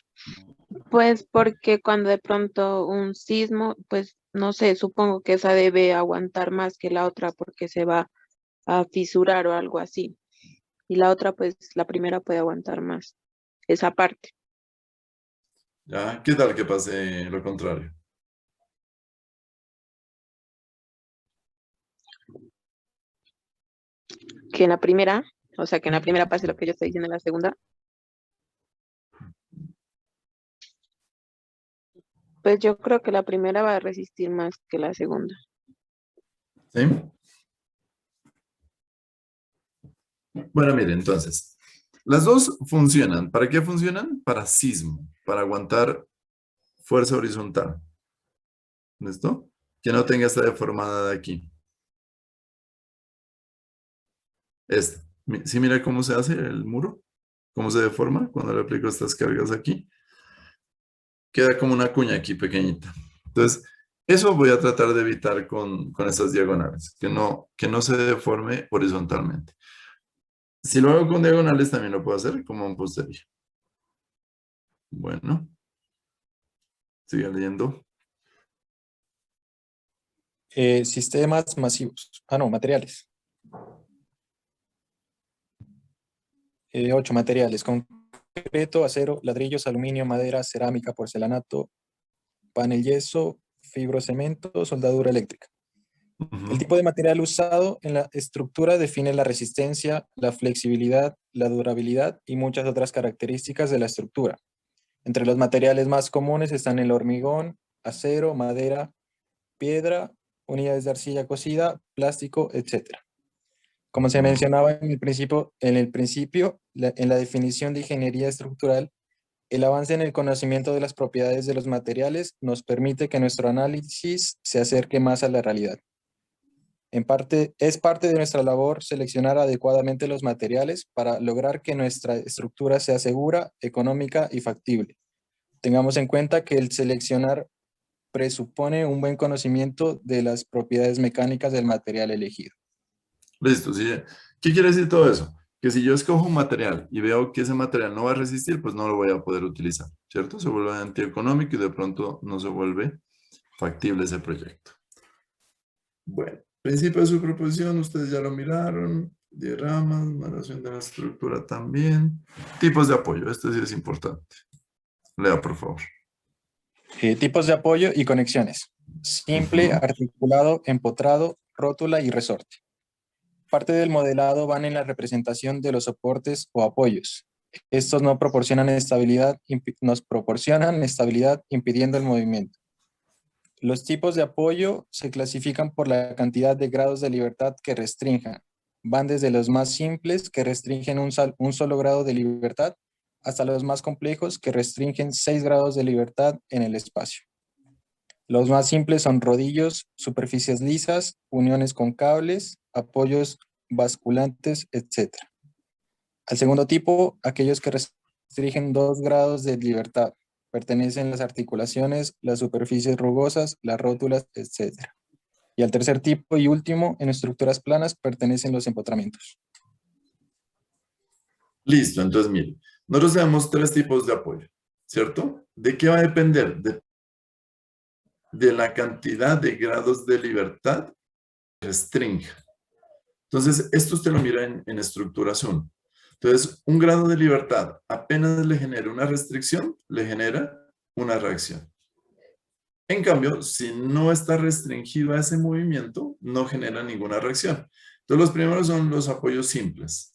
Pues porque cuando de pronto un sismo, pues no sé, supongo que esa debe aguantar más que la otra porque se va a fisurar o algo así. Y la otra, pues la primera puede aguantar más, esa parte. ¿Ya? ¿Qué tal que pase lo contrario? Que en la primera, o sea, que en la primera pase lo que yo estoy diciendo en la segunda, pues yo creo que la primera va a resistir más que la segunda. ¿Sí? Bueno, mire, entonces, las dos funcionan. ¿Para qué funcionan? Para sismo, para aguantar fuerza horizontal. ¿Listo? Que no tenga esta deformada de aquí. ¿Sí mira cómo se hace el muro? ¿Cómo se deforma cuando le aplico estas cargas aquí? Queda como una cuña aquí pequeñita. Entonces, eso voy a tratar de evitar con estas diagonales, que no se deforme horizontalmente. Si lo hago con diagonales, también lo puedo hacer como mampostería. Bueno. Sigue leyendo. Sistemas masivos. No, materiales. 8 materiales. Concreto, acero, ladrillos, aluminio, madera, cerámica, porcelanato, panel yeso, fibrocemento, soldadura eléctrica. El tipo de material usado en la estructura define la resistencia, la flexibilidad, la durabilidad y muchas otras características de la estructura. Entre los materiales más comunes están el hormigón, acero, madera, piedra, unidades de arcilla cocida, plástico, etc. Como se mencionaba en el principio, en la definición de ingeniería estructural, el avance en el conocimiento de las propiedades de los materiales nos permite que nuestro análisis se acerque más a la realidad. Es parte de nuestra labor seleccionar adecuadamente los materiales para lograr que nuestra estructura sea segura, económica y factible. Tengamos en cuenta que el seleccionar presupone un buen conocimiento de las propiedades mecánicas del material elegido. Listo, ¿sí? ¿Qué quiere decir todo eso? Que si yo escojo un material y veo que ese material no va a resistir, pues no lo voy a poder utilizar, ¿cierto? Se vuelve antieconómico y de pronto no se vuelve factible ese proyecto. Bueno, principio de su proposición, ustedes ya lo miraron. Diagramas, numeración de la estructura también. Tipos de apoyo, este sí es importante. Lea, por favor. Tipos de apoyo y conexiones. Simple, articulado, empotrado, rótula y resorte. Parte del modelado van en la representación de los soportes o apoyos. Estos nos proporcionan estabilidad impidiendo el movimiento. Los tipos de apoyo se clasifican por la cantidad de grados de libertad que restrinjan. Van desde los más simples, que restringen un solo grado de libertad, hasta los más complejos, que restringen 6 grados de libertad en el espacio. Los más simples son rodillos, superficies lisas, uniones con cables, apoyos basculantes, etc. Al segundo tipo, aquellos que restringen 2 grados de libertad. Pertenecen las articulaciones, las superficies rugosas, las rótulas, etc. Y al tercer tipo y último, en estructuras planas, pertenecen los empotramientos. Listo, entonces mire, nosotros tenemos 3 tipos de apoyo, ¿cierto? ¿De qué va a depender? De la cantidad de grados de libertad que restringe. Entonces, esto usted lo mira en estructuras 1. Entonces, un grado de libertad apenas le genera una restricción, le genera una reacción. En cambio, si no está restringido a ese movimiento, no genera ninguna reacción. Entonces, los primeros son los apoyos simples,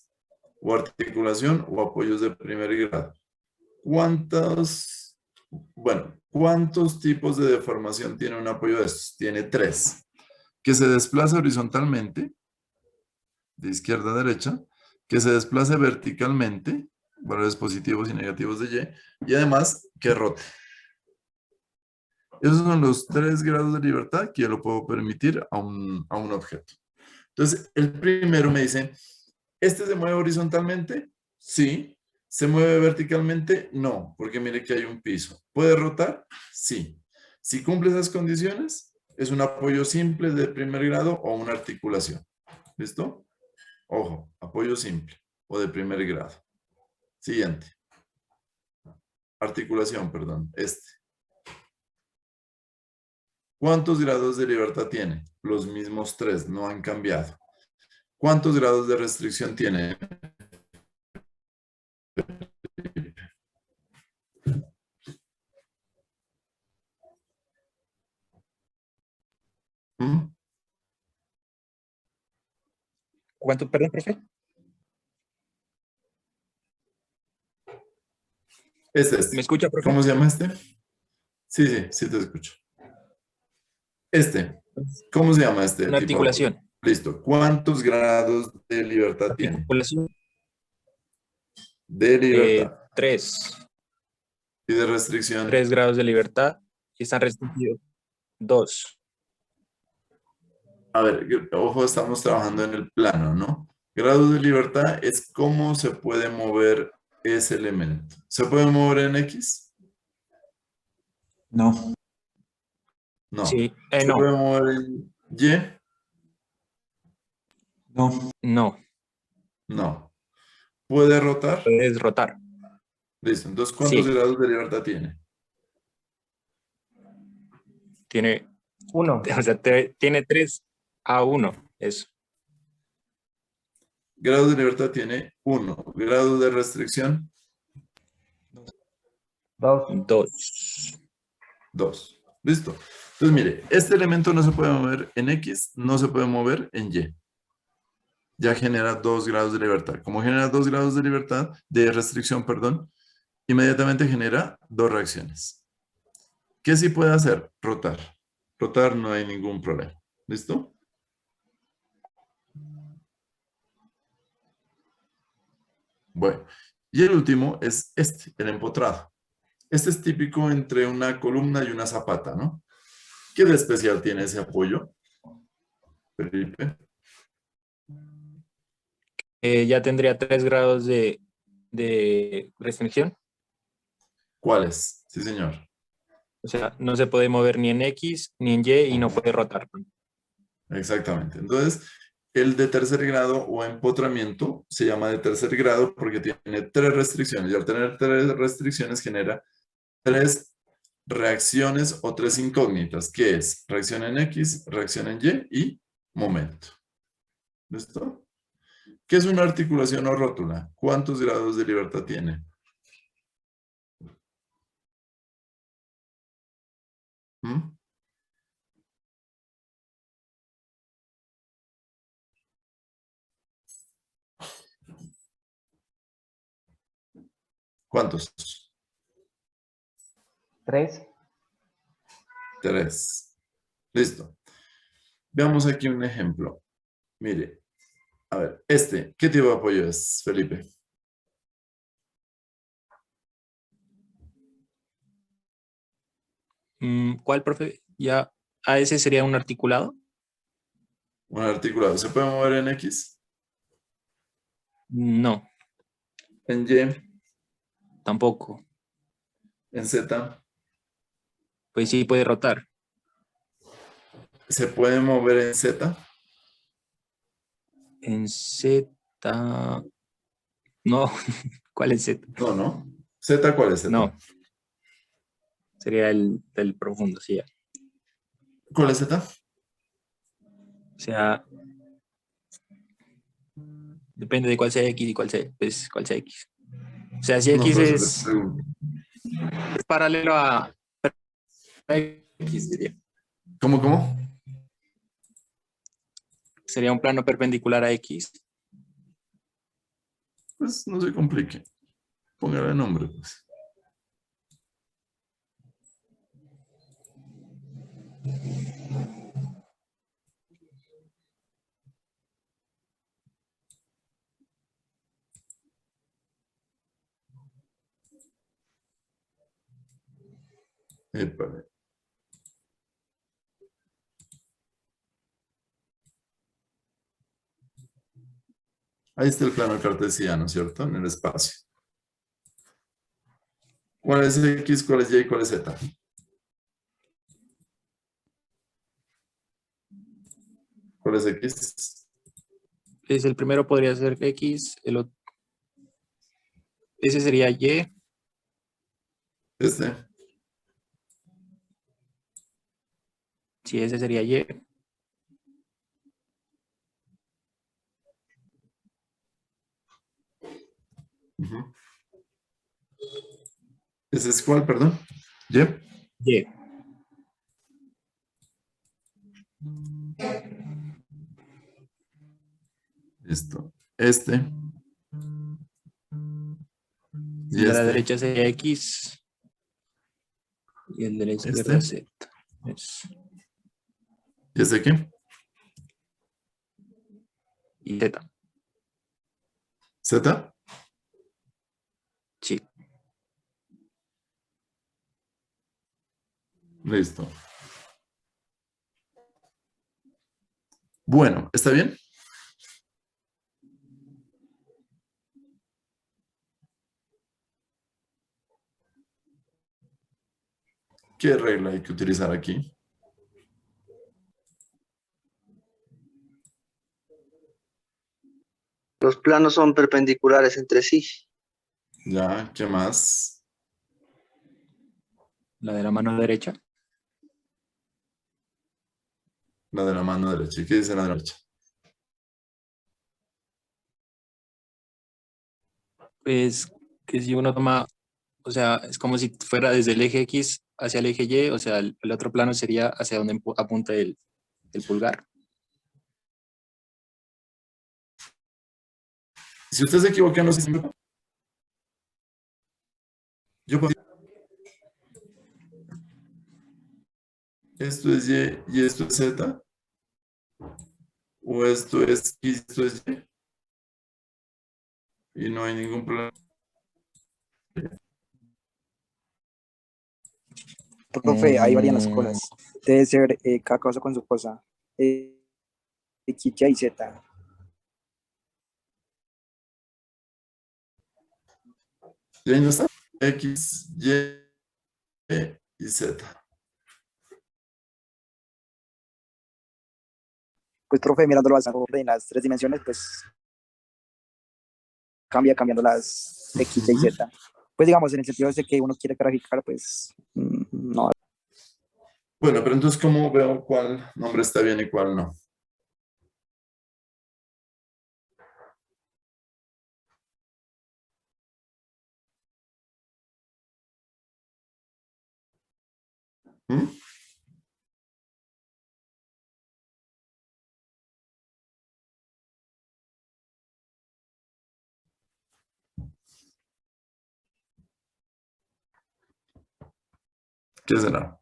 o articulación o apoyos de primer grado. ¿Cuántos tipos de deformación tiene un apoyo de estos? Tiene 3. Que se desplaza horizontalmente, de izquierda a derecha, que se desplace verticalmente, valores positivos y negativos de Y además que rote. Esos son los 3 grados de libertad que yo lo puedo permitir a un objeto. Entonces, el primero me dice, ¿este se mueve horizontalmente? Sí. ¿Se mueve verticalmente? No, porque mire que hay un piso. ¿Puede rotar? Sí. Si cumple esas condiciones, es un apoyo simple de primer grado o una articulación. ¿Listo? Ojo, apoyo simple o de primer grado. Siguiente. Articulación, perdón. ¿Cuántos grados de libertad tiene? Los mismos 3, no han cambiado. ¿Cuántos grados de restricción tiene? ¿Mm? ¿Cuánto, perdón, profe? Este. ¿Me escucha, profe? ¿Cómo se llama este? Sí te escucho. ¿Cómo se llama este Una tipo de apoyo? articulación. Listo. ¿Cuántos grados de libertad tiene? Articulación. De libertad. 3. ¿Y de restricción? 3 grados de libertad y están restringidos 2. A ver, ojo, estamos trabajando en el plano, ¿no? Grados de libertad es cómo se puede mover ese elemento. ¿Se puede mover en X? No. No. Sí, ¿Se no. puede mover en Y? No. No. ¿Puede rotar? Puedes rotar. Listo. Entonces, ¿cuántos Sí. grados de libertad tiene? Tiene 1. O sea, tiene 3 a 1. Eso. Grados de libertad tiene 1. Grados de restricción. 2. 2. Listo. Entonces, mire, este elemento no se puede mover en X, no se puede mover en Y. Ya genera 2 grados de libertad. Como genera 2 grados de libertad, de restricción, perdón, inmediatamente genera 2 reacciones. ¿Qué sí puede hacer? Rotar. Rotar no hay ningún problema. ¿Listo? Bueno, y el último es el empotrado. Este es típico entre una columna y una zapata, ¿no? ¿Qué de especial tiene ese apoyo, Felipe? Ya tendría 3 grados de restricción. ¿Cuáles? Sí, señor. O sea, no se puede mover ni en X ni en Y y no puede rotar. Exactamente. Entonces, el de tercer grado o empotramiento se llama de tercer grado porque tiene 3 restricciones. Y al tener 3 restricciones genera 3 reacciones o 3 incógnitas, que es reacción en X, reacción en Y momento. ¿Listo? ¿Qué es una articulación o rótula? ¿Cuántos grados de libertad tiene? ¿Mm? ¿Cuántos? 3. 3. Listo. Veamos aquí un ejemplo. Mire, a ver, ¿qué tipo de apoyo es, Felipe? ¿Cuál, profe? Ya, a ese sería un articulado. Un articulado. ¿Se puede mover en X? No, ¿En Y? tampoco. ¿En Z? Pues sí puede rotar. ¿Se puede mover en Z? En Z, no. ¿Cuál es Z? No, ¿no? ¿Z cuál es Z? No. Sería el profundo, sí. Ya. ¿Cuál es Z? O sea, depende de cuál sea X y cuál sea, pues, cuál sea X. O sea, si No, X por eso es les pregunto. paralelo a X, diría. ¿Cómo? Sería un plano perpendicular a X. Pues no se complique. Póngale nombre, pues. Épale. Ahí está el plano cartesiano, ¿cierto? En el espacio. ¿Cuál es X, cuál es Y, cuál es Z? ¿Cuál es X? Es el primero podría ser X, el otro. Ese sería Y. Este. Sí, ese sería Y. Uh-huh. ¿Ese es cuál, perdón? ¿Y? Y. Listo. Este. Y El de la este. derecha sería X. Y el de la izquierda Este. Z. Es. ¿Y este qué? Y Z. ¿Z? Sí. Listo. Bueno, ¿está bien? ¿Qué regla hay que utilizar aquí? Los planos son perpendiculares entre sí. Ya, ¿qué más? La de la mano derecha. La de la mano derecha. ¿Y qué dice la derecha? Pues que si uno toma, o sea, es como si fuera desde el eje X hacia el eje Y, o sea, el otro plano sería hacia donde apunta el pulgar. Si usted se equivoca, no sé si yo puedo... Esto es Y y esto es Z. O esto es Y y esto es Y. Y no hay ningún problema. Profe, ahí varían las cosas. Debe ser cada cosa con su cosa. X, Y, Z. Y ahí no está. X, Y Z. Pues, profe, mirándolo en las tres dimensiones, pues cambiando las X, Y, Z. Pues digamos, en el sentido de que uno quiere graficar, pues no. Bueno, pero entonces, ¿cómo veo cuál nombre está bien y cuál no? ¿Mm? ¿Qué será?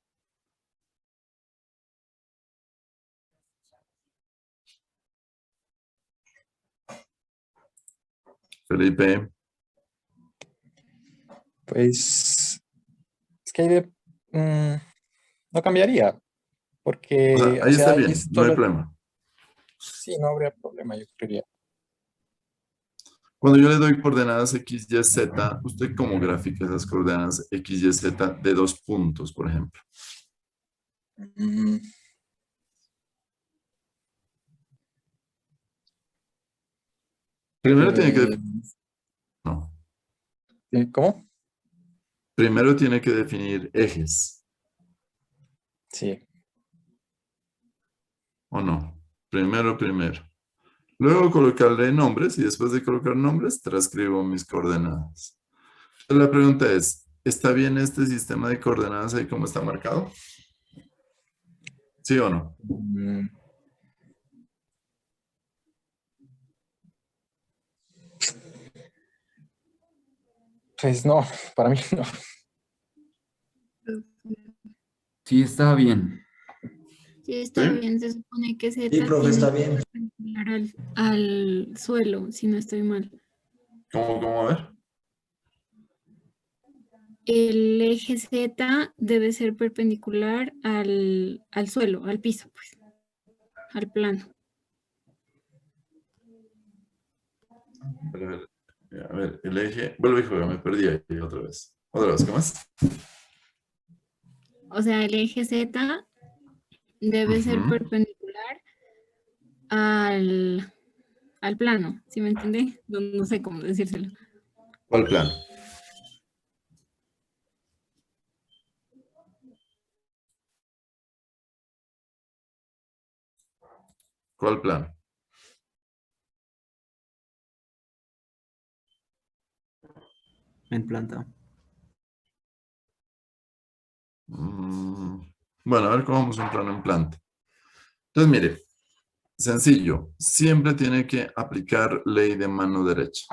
Felipe. Pues es que no cambiaría. Porque, O sea, ahí o sea, está bien, es no hay solo... problema. Sí, no habría problema, yo creería. Cuando yo le doy coordenadas X, Y, Z, ¿usted cómo grafica esas coordenadas X, Y, Z de 2 puntos, por ejemplo? Mm, Primero tiene que... eh, No. ¿Cómo? Primero tiene que definir ejes, Sí. ¿o no? Primero. Luego colocarle nombres y después de colocar nombres, transcribo mis coordenadas. La pregunta es, ¿está bien este sistema de coordenadas ahí como está marcado? ¿Sí o no? Mm, Pues no, para mí no. Sí, está bien. Sí, está ¿Sí? bien, se supone que Z Sí, profe, tiene está que bien. ser perpendicular al suelo, si no estoy mal. ¿Cómo? A ver. El eje Z debe ser perpendicular al suelo, al piso, pues, al plano. A ver, el eje... Vuelve y juega, me perdí ahí otra vez. Otra vez, ¿qué más? O sea, el eje Z debe ser Ujú. perpendicular al plano, ¿sí me entiende? No, no sé cómo decírselo. ¿Cuál plano? ¿Cuál plano? En planta. Bueno, a ver cómo vamos un plano en planta. Entonces, mire, sencillo, siempre tiene que aplicar ley de mano derecha.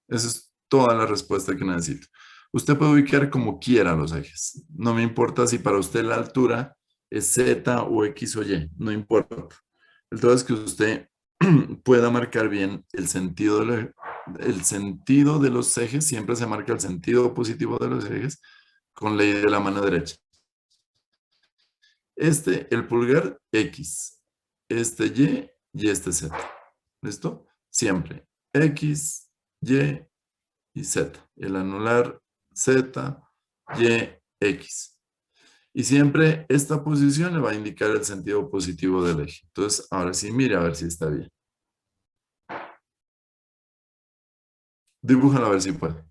Esa es toda la respuesta que necesito. Usted puede ubicar como quiera los ejes. No me importa si para usted la altura es Z o X o Y, no importa. El todo es que usted pueda marcar bien el sentido de los ejes, siempre se marca el sentido positivo de los ejes con ley de la mano derecha. El pulgar X, este y este Z. ¿Listo? Siempre X, y Z. El anular Z, Y, X. Y siempre esta posición le va a indicar el sentido positivo del eje. Entonces, ahora sí, mire a ver si está bien. Dibújalo a ver si puede.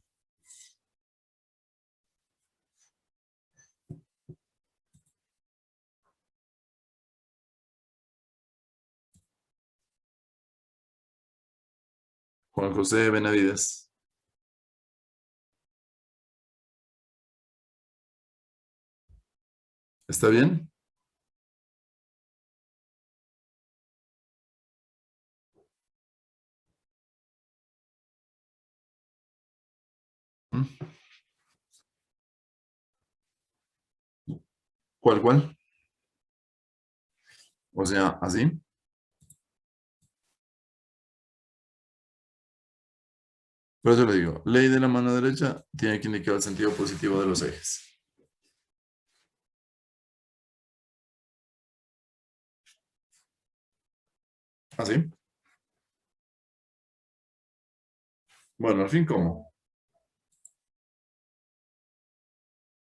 Juan José Benavides. ¿Está bien? ¿Mm? ¿Cuál? O sea, así. Por eso le digo, ley de la mano derecha tiene que indicar el sentido positivo de los ejes. ¿Así? Bueno, al fin, ¿cómo?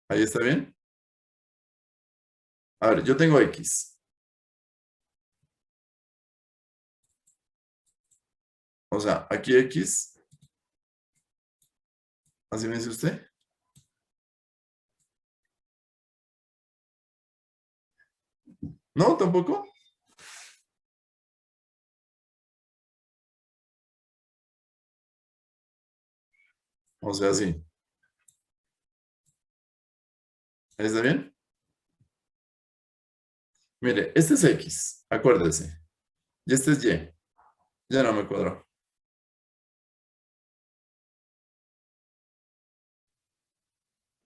¿Ahí está bien? A ver, yo tengo X. O sea, aquí X. ¿Así me dice usted? ¿No? ¿Tampoco? O sea, sí. ¿Está bien? Mire, este es X, acuérdese. Y este es Y. Ya no me cuadró.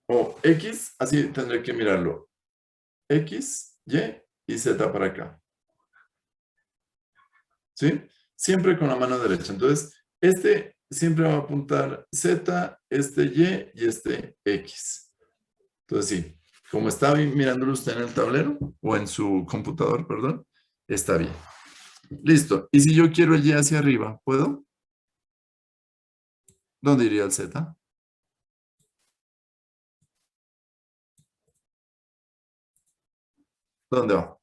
O X, así tendré que mirarlo. X, Y Z para acá. ¿Sí? Siempre con la mano derecha. Entonces, este siempre va a apuntar Z, este Y y este X. Entonces, sí. Como está mirándolo usted en el tablero o en su computador, perdón, está bien. Listo. Y si yo quiero el Y hacia arriba, ¿puedo? ¿Dónde iría el Z? ¿Dónde va?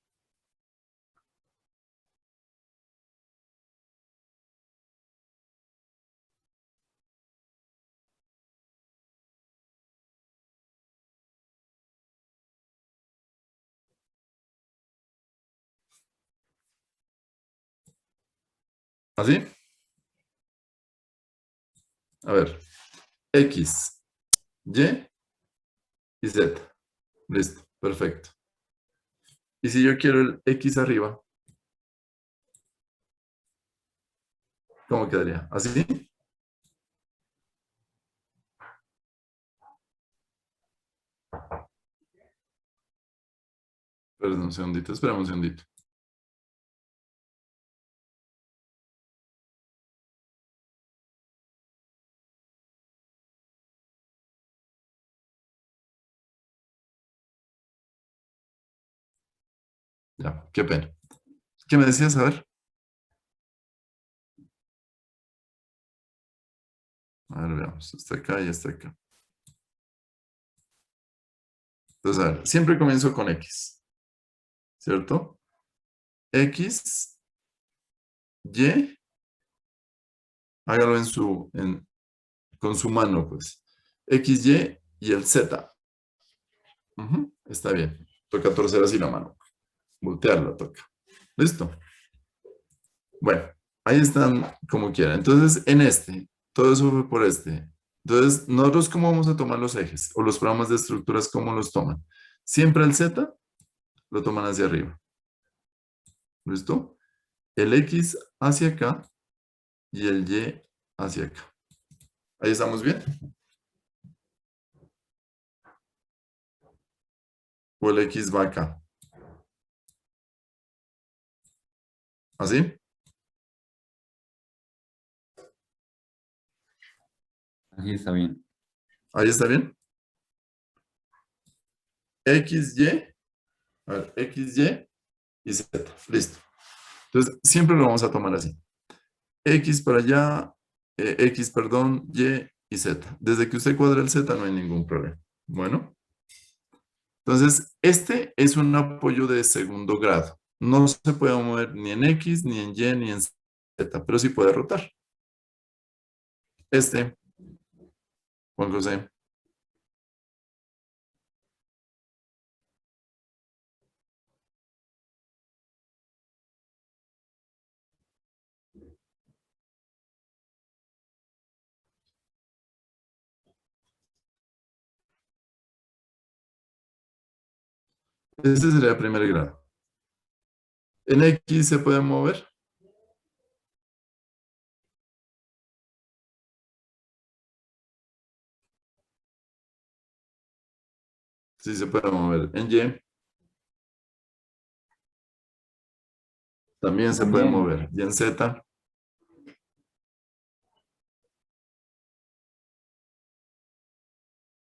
¿Así? A ver. X, Y y Z. Listo. Perfecto. Y si yo quiero el X arriba, ¿cómo quedaría? ¿Así? Perdón, un segundito. Esperamos un segundito. Ya, qué pena. ¿Qué me decías? A ver. A ver, veamos. Está acá y está acá. Entonces, a ver, siempre comienzo con X. ¿Cierto? X, Y. Hágalo con su mano, pues. X, y el Z. Ujú, está bien. Toca torcer así la mano. Voltearla toca. ¿Listo? Bueno, ahí están como quieran. Entonces, en este, todo eso fue por este. Entonces, nosotros, ¿cómo vamos a tomar los ejes? O los programas de estructuras, ¿cómo los toman? Siempre el Z lo toman hacia arriba. ¿Listo? El X hacia acá y el Y hacia acá. ¿Ahí estamos bien? O el X va acá. ¿Así? Así está bien. ¿Ahí está bien? X, Y. A ver, X, Y Z. Listo. Entonces, siempre lo vamos a tomar así. X para allá, X, perdón, y Z. Desde que usted cuadre el Z no hay ningún problema. Bueno. Entonces, este es un apoyo de segundo grado. No se puede mover ni en X, ni en Y, ni en Z, pero sí puede rotar. Este, Juan José. Este sería primer grado. ¿En X se puede mover? Sí se puede mover. ¿En Y? También se puede También. mover. ¿Y en Z?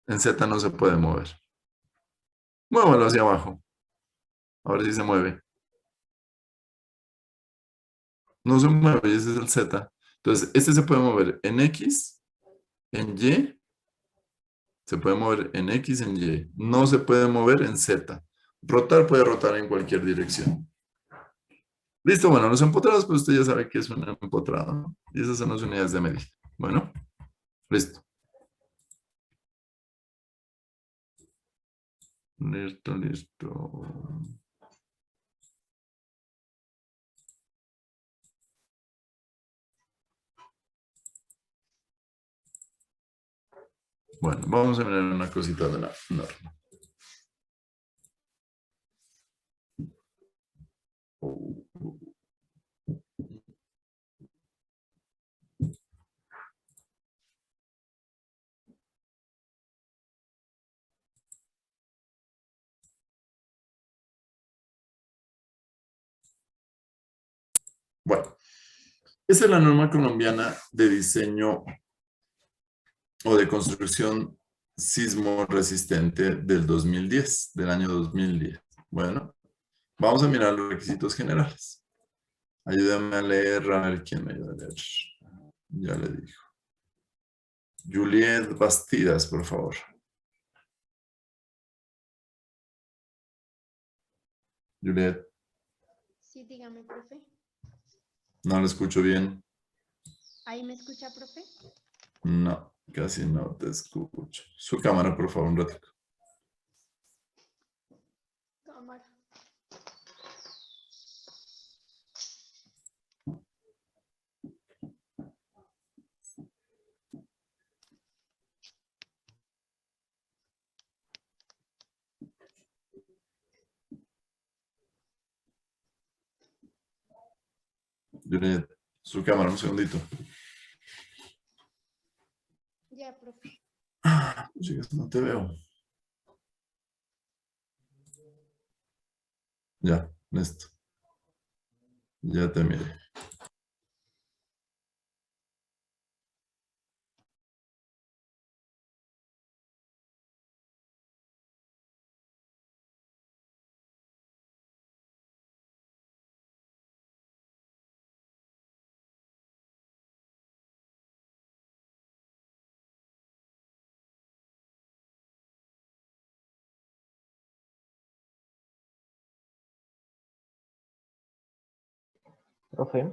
En Z no se puede mover. Muévalo hacia abajo. A ver si se mueve. No se mueve, y ese es el Z. Entonces, este se puede mover en X, en Y, se puede mover en X, en Y. No se puede mover en Z. Rotar puede rotar en cualquier dirección. Listo, bueno, los empotrados, pues usted ya sabe que es un empotrado, ¿no? Y esas son las unidades de medida. Bueno, listo. Listo, listo. Bueno, vamos a mirar una cosita de la norma. Bueno, esa es la norma colombiana de diseño o de construcción sismo resistente del 2010, del año 2010. Bueno, vamos a mirar los requisitos generales. Ayúdame a leer, a ver quién me ayuda a leer. Ya le digo. Juliet Bastidas, por favor. Juliet, Sí, dígame, profe. no la escucho bien. ¿Ahí me escucha, profe? No, casi no te escucho. Su cámara, por favor, un ratito. Cámara. Juliet, su cámara, un segundito. Ya, profe. Chicas, no te veo. Ya, listo. Ya te miré. Profe.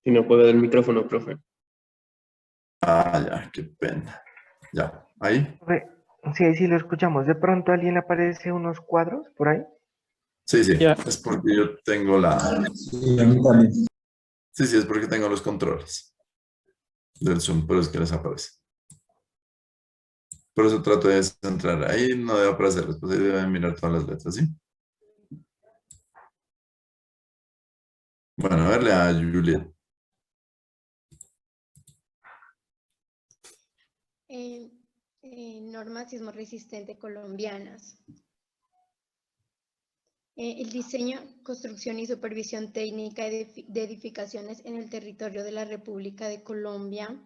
Si no puede el micrófono, profe. Ah, ya, qué pena. Ya, ahí. Profe, sí, ahí sí lo escuchamos. ¿De pronto a alguien le aparece unos cuadros por ahí? Sí, sí, Ya. es porque yo tengo la... Sí, sí, es porque tengo los controles del Zoom, pero es que les aparece. Por eso trato de centrar. Ahí no debe aparecer, después ahí deben mirar todas las letras, ¿sí? Bueno, a verle a Juliet. Normas sismorresistentes colombianas. El diseño, construcción y supervisión técnica de edificaciones en el territorio de la República de Colombia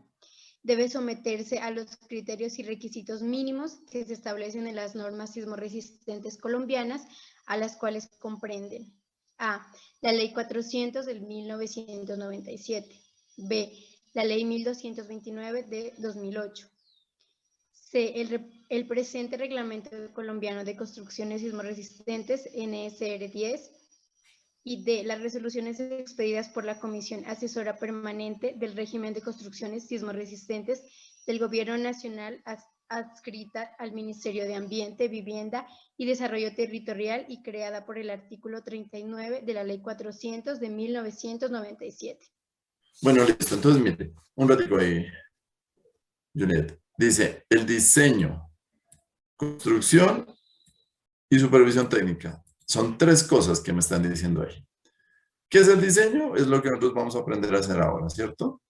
debe someterse a los criterios y requisitos mínimos que se establecen en las normas sismorresistentes colombianas, a las cuales comprenden: A. La Ley 400 del 1997. B. La Ley 1229 de 2008. C. El presente Reglamento Colombiano de Construcciones Sismorresistentes, NSR 10. Y D. Las resoluciones expedidas por la Comisión Asesora Permanente del Régimen de Construcciones Sismorresistentes del Gobierno Nacional, adscrita al Ministerio de Ambiente, Vivienda y Desarrollo Territorial y creada por el artículo 39 de la Ley 400 de 1997. Bueno, listo. Entonces, mire, un ratico ahí, Juliet. Dice, el diseño, construcción y supervisión técnica. Son tres cosas que me están diciendo ahí. ¿Qué es el diseño? Es lo que nosotros vamos a aprender a hacer ahora, ¿cierto?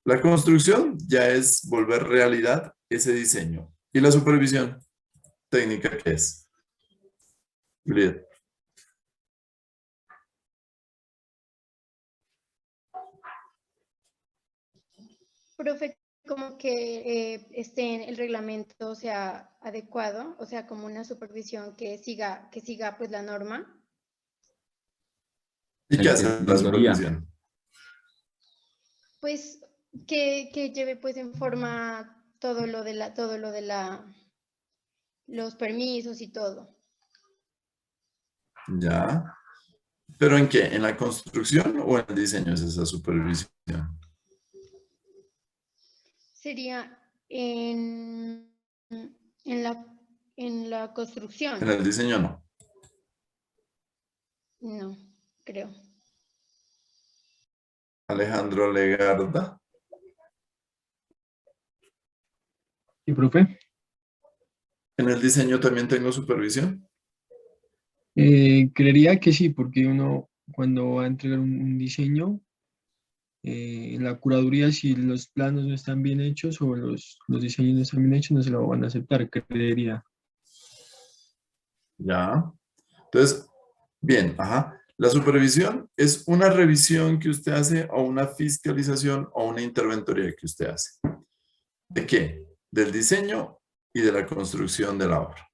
La construcción ya es volver realidad ese diseño. ¿Y la supervisión técnica qué es? Juliet. Profe, como que el reglamento sea adecuado, o sea, como una supervisión que siga pues la norma. ¿Y qué hace la supervisión? Pues que lleve pues en forma todo lo de los permisos y todo. Ya. ¿Pero en qué? ¿En la construcción o en el diseño es esa supervisión? Sería en la construcción. En el diseño no. No, creo. Alejandro Legarda. ¿Y profe? ¿En el diseño también tengo supervisión? Creería que sí, porque uno cuando va a entregar un diseño, en la curaduría, si los planos no están bien hechos o los diseños no están bien hechos, no se lo van a aceptar, creería. Ya. Entonces, bien, ajá. La supervisión es una revisión que usted hace o una fiscalización o una interventoría que usted hace. ¿De qué? Del diseño y de la construcción de la obra.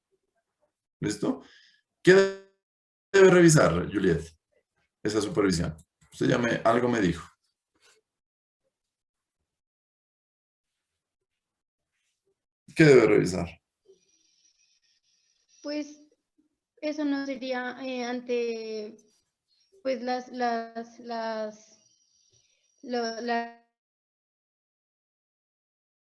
¿Listo? ¿Qué debe revisar, Juliet? Esa supervisión. Usted ya algo me dijo. ¿Qué debe revisar? Pues eso no sería ante pues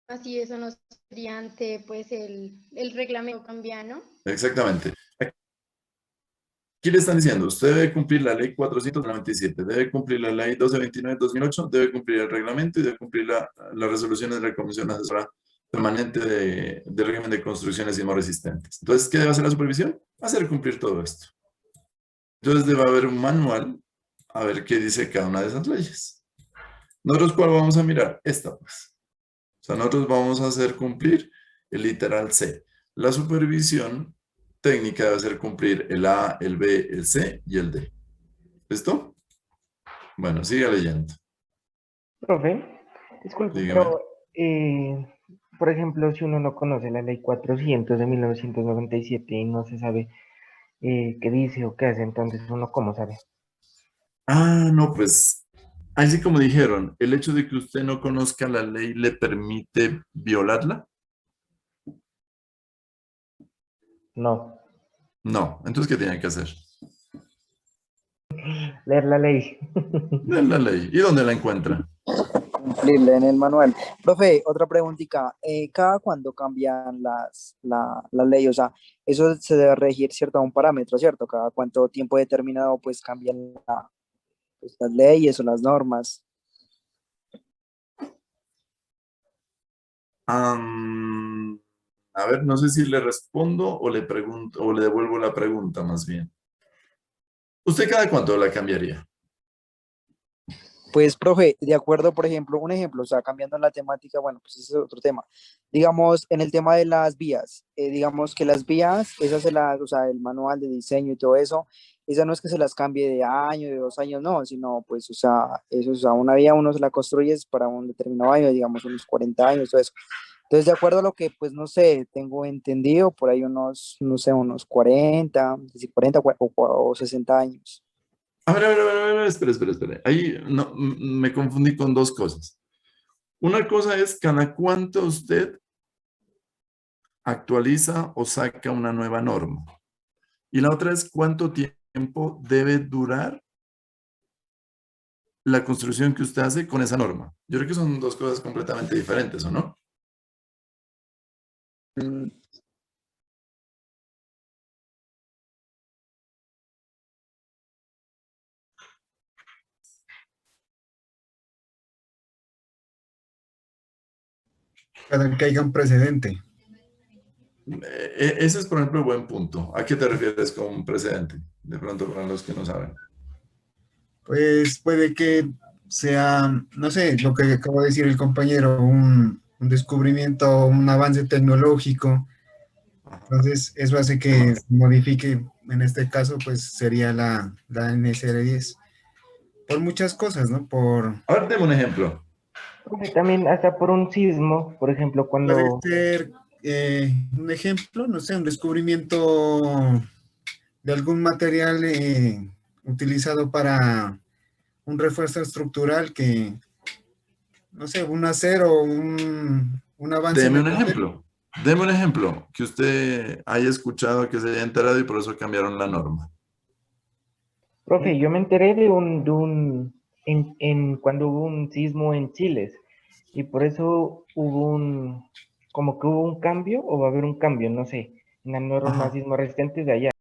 así eso no sería ante pues el reglamento colombiano. Exactamente. Aquí le están diciendo, usted debe cumplir la ley 497, debe cumplir la ley 1229-2008, debe cumplir el reglamento y debe cumplir las resoluciones de la Comisión Asesora Permanente de régimen de construcciones sismoresistentes. Entonces, ¿qué debe hacer la supervisión? Hacer cumplir todo esto. Entonces, debe haber un manual a ver qué dice cada una de esas leyes. ¿Nosotros cuál vamos a mirar? Esta, pues. O sea, nosotros vamos a hacer cumplir el literal C. La supervisión técnica debe hacer cumplir el A, el B, el C y el D. ¿Listo? Bueno, siga leyendo. Profe, disculpe, Dígame. pero, por ejemplo, si uno no conoce la ley 400 de 1997 y no se sabe qué dice o qué hace, entonces uno cómo sabe. Ah, no, pues, así como dijeron, el hecho de que usted no conozca la ley le permite violarla. No. No, entonces, ¿qué tiene que hacer? Leer la ley. Leer la ley. ¿Y dónde la encuentra? Cumplirla en el manual. Profe, otra preguntita. ¿Cada cuándo cambian la ley? O sea, eso se debe regir, ¿cierto? A un parámetro, ¿cierto? Cada cuánto tiempo determinado, pues cambian pues, las leyes o las normas. A ver, no sé si le respondo o le pregunto o le devuelvo la pregunta más bien. ¿Usted cada cuánto la cambiaría? Pues, profe, de acuerdo, por ejemplo, un ejemplo, o sea, cambiando la temática, bueno, pues ese es otro tema. Digamos, en el tema de las vías, digamos que las vías, esas se las, o sea, el manual de diseño y todo eso, esa no es que se las cambie de año, de 2 años, no, sino, pues, o sea, eso, o sea, una vía uno se la construye para un determinado año, digamos, unos 40 años, todo eso. Entonces, de acuerdo a lo que, pues, no sé, tengo entendido, por ahí unos, no sé, unos 40, si 40 o 60 años. A ver, espere. Ahí no, me confundí con dos cosas. Una cosa es cada cuánto usted actualiza o saca una nueva norma. Y la otra es cuánto tiempo debe durar la construcción que usted hace con esa norma. Yo creo que son dos cosas completamente diferentes, ¿o no? Para que haya un precedente. Ese es, por ejemplo, el buen punto. ¿A qué te refieres con un precedente? De pronto, para los que no saben. Pues puede que sea, no sé, lo que acabo de decir el compañero, un descubrimiento, un avance tecnológico. Entonces, eso hace que modifique, en este caso, pues sería la NSR10. Por muchas cosas, ¿no? A ver, deme un ejemplo. Profe, también hasta por un sismo, por ejemplo, Puede cuando... ser un ejemplo, no sé, un descubrimiento de algún material utilizado para un refuerzo estructural que, no sé, un acero, un avance en Deme el un papel. ejemplo. Deme un ejemplo que usted haya escuchado, que se haya enterado y por eso cambiaron la norma. Profe, yo me enteré de cuando hubo un sismo en Chile y por eso como que hubo un cambio o va a haber un cambio, no sé, en las normas sismo resistentes de allá.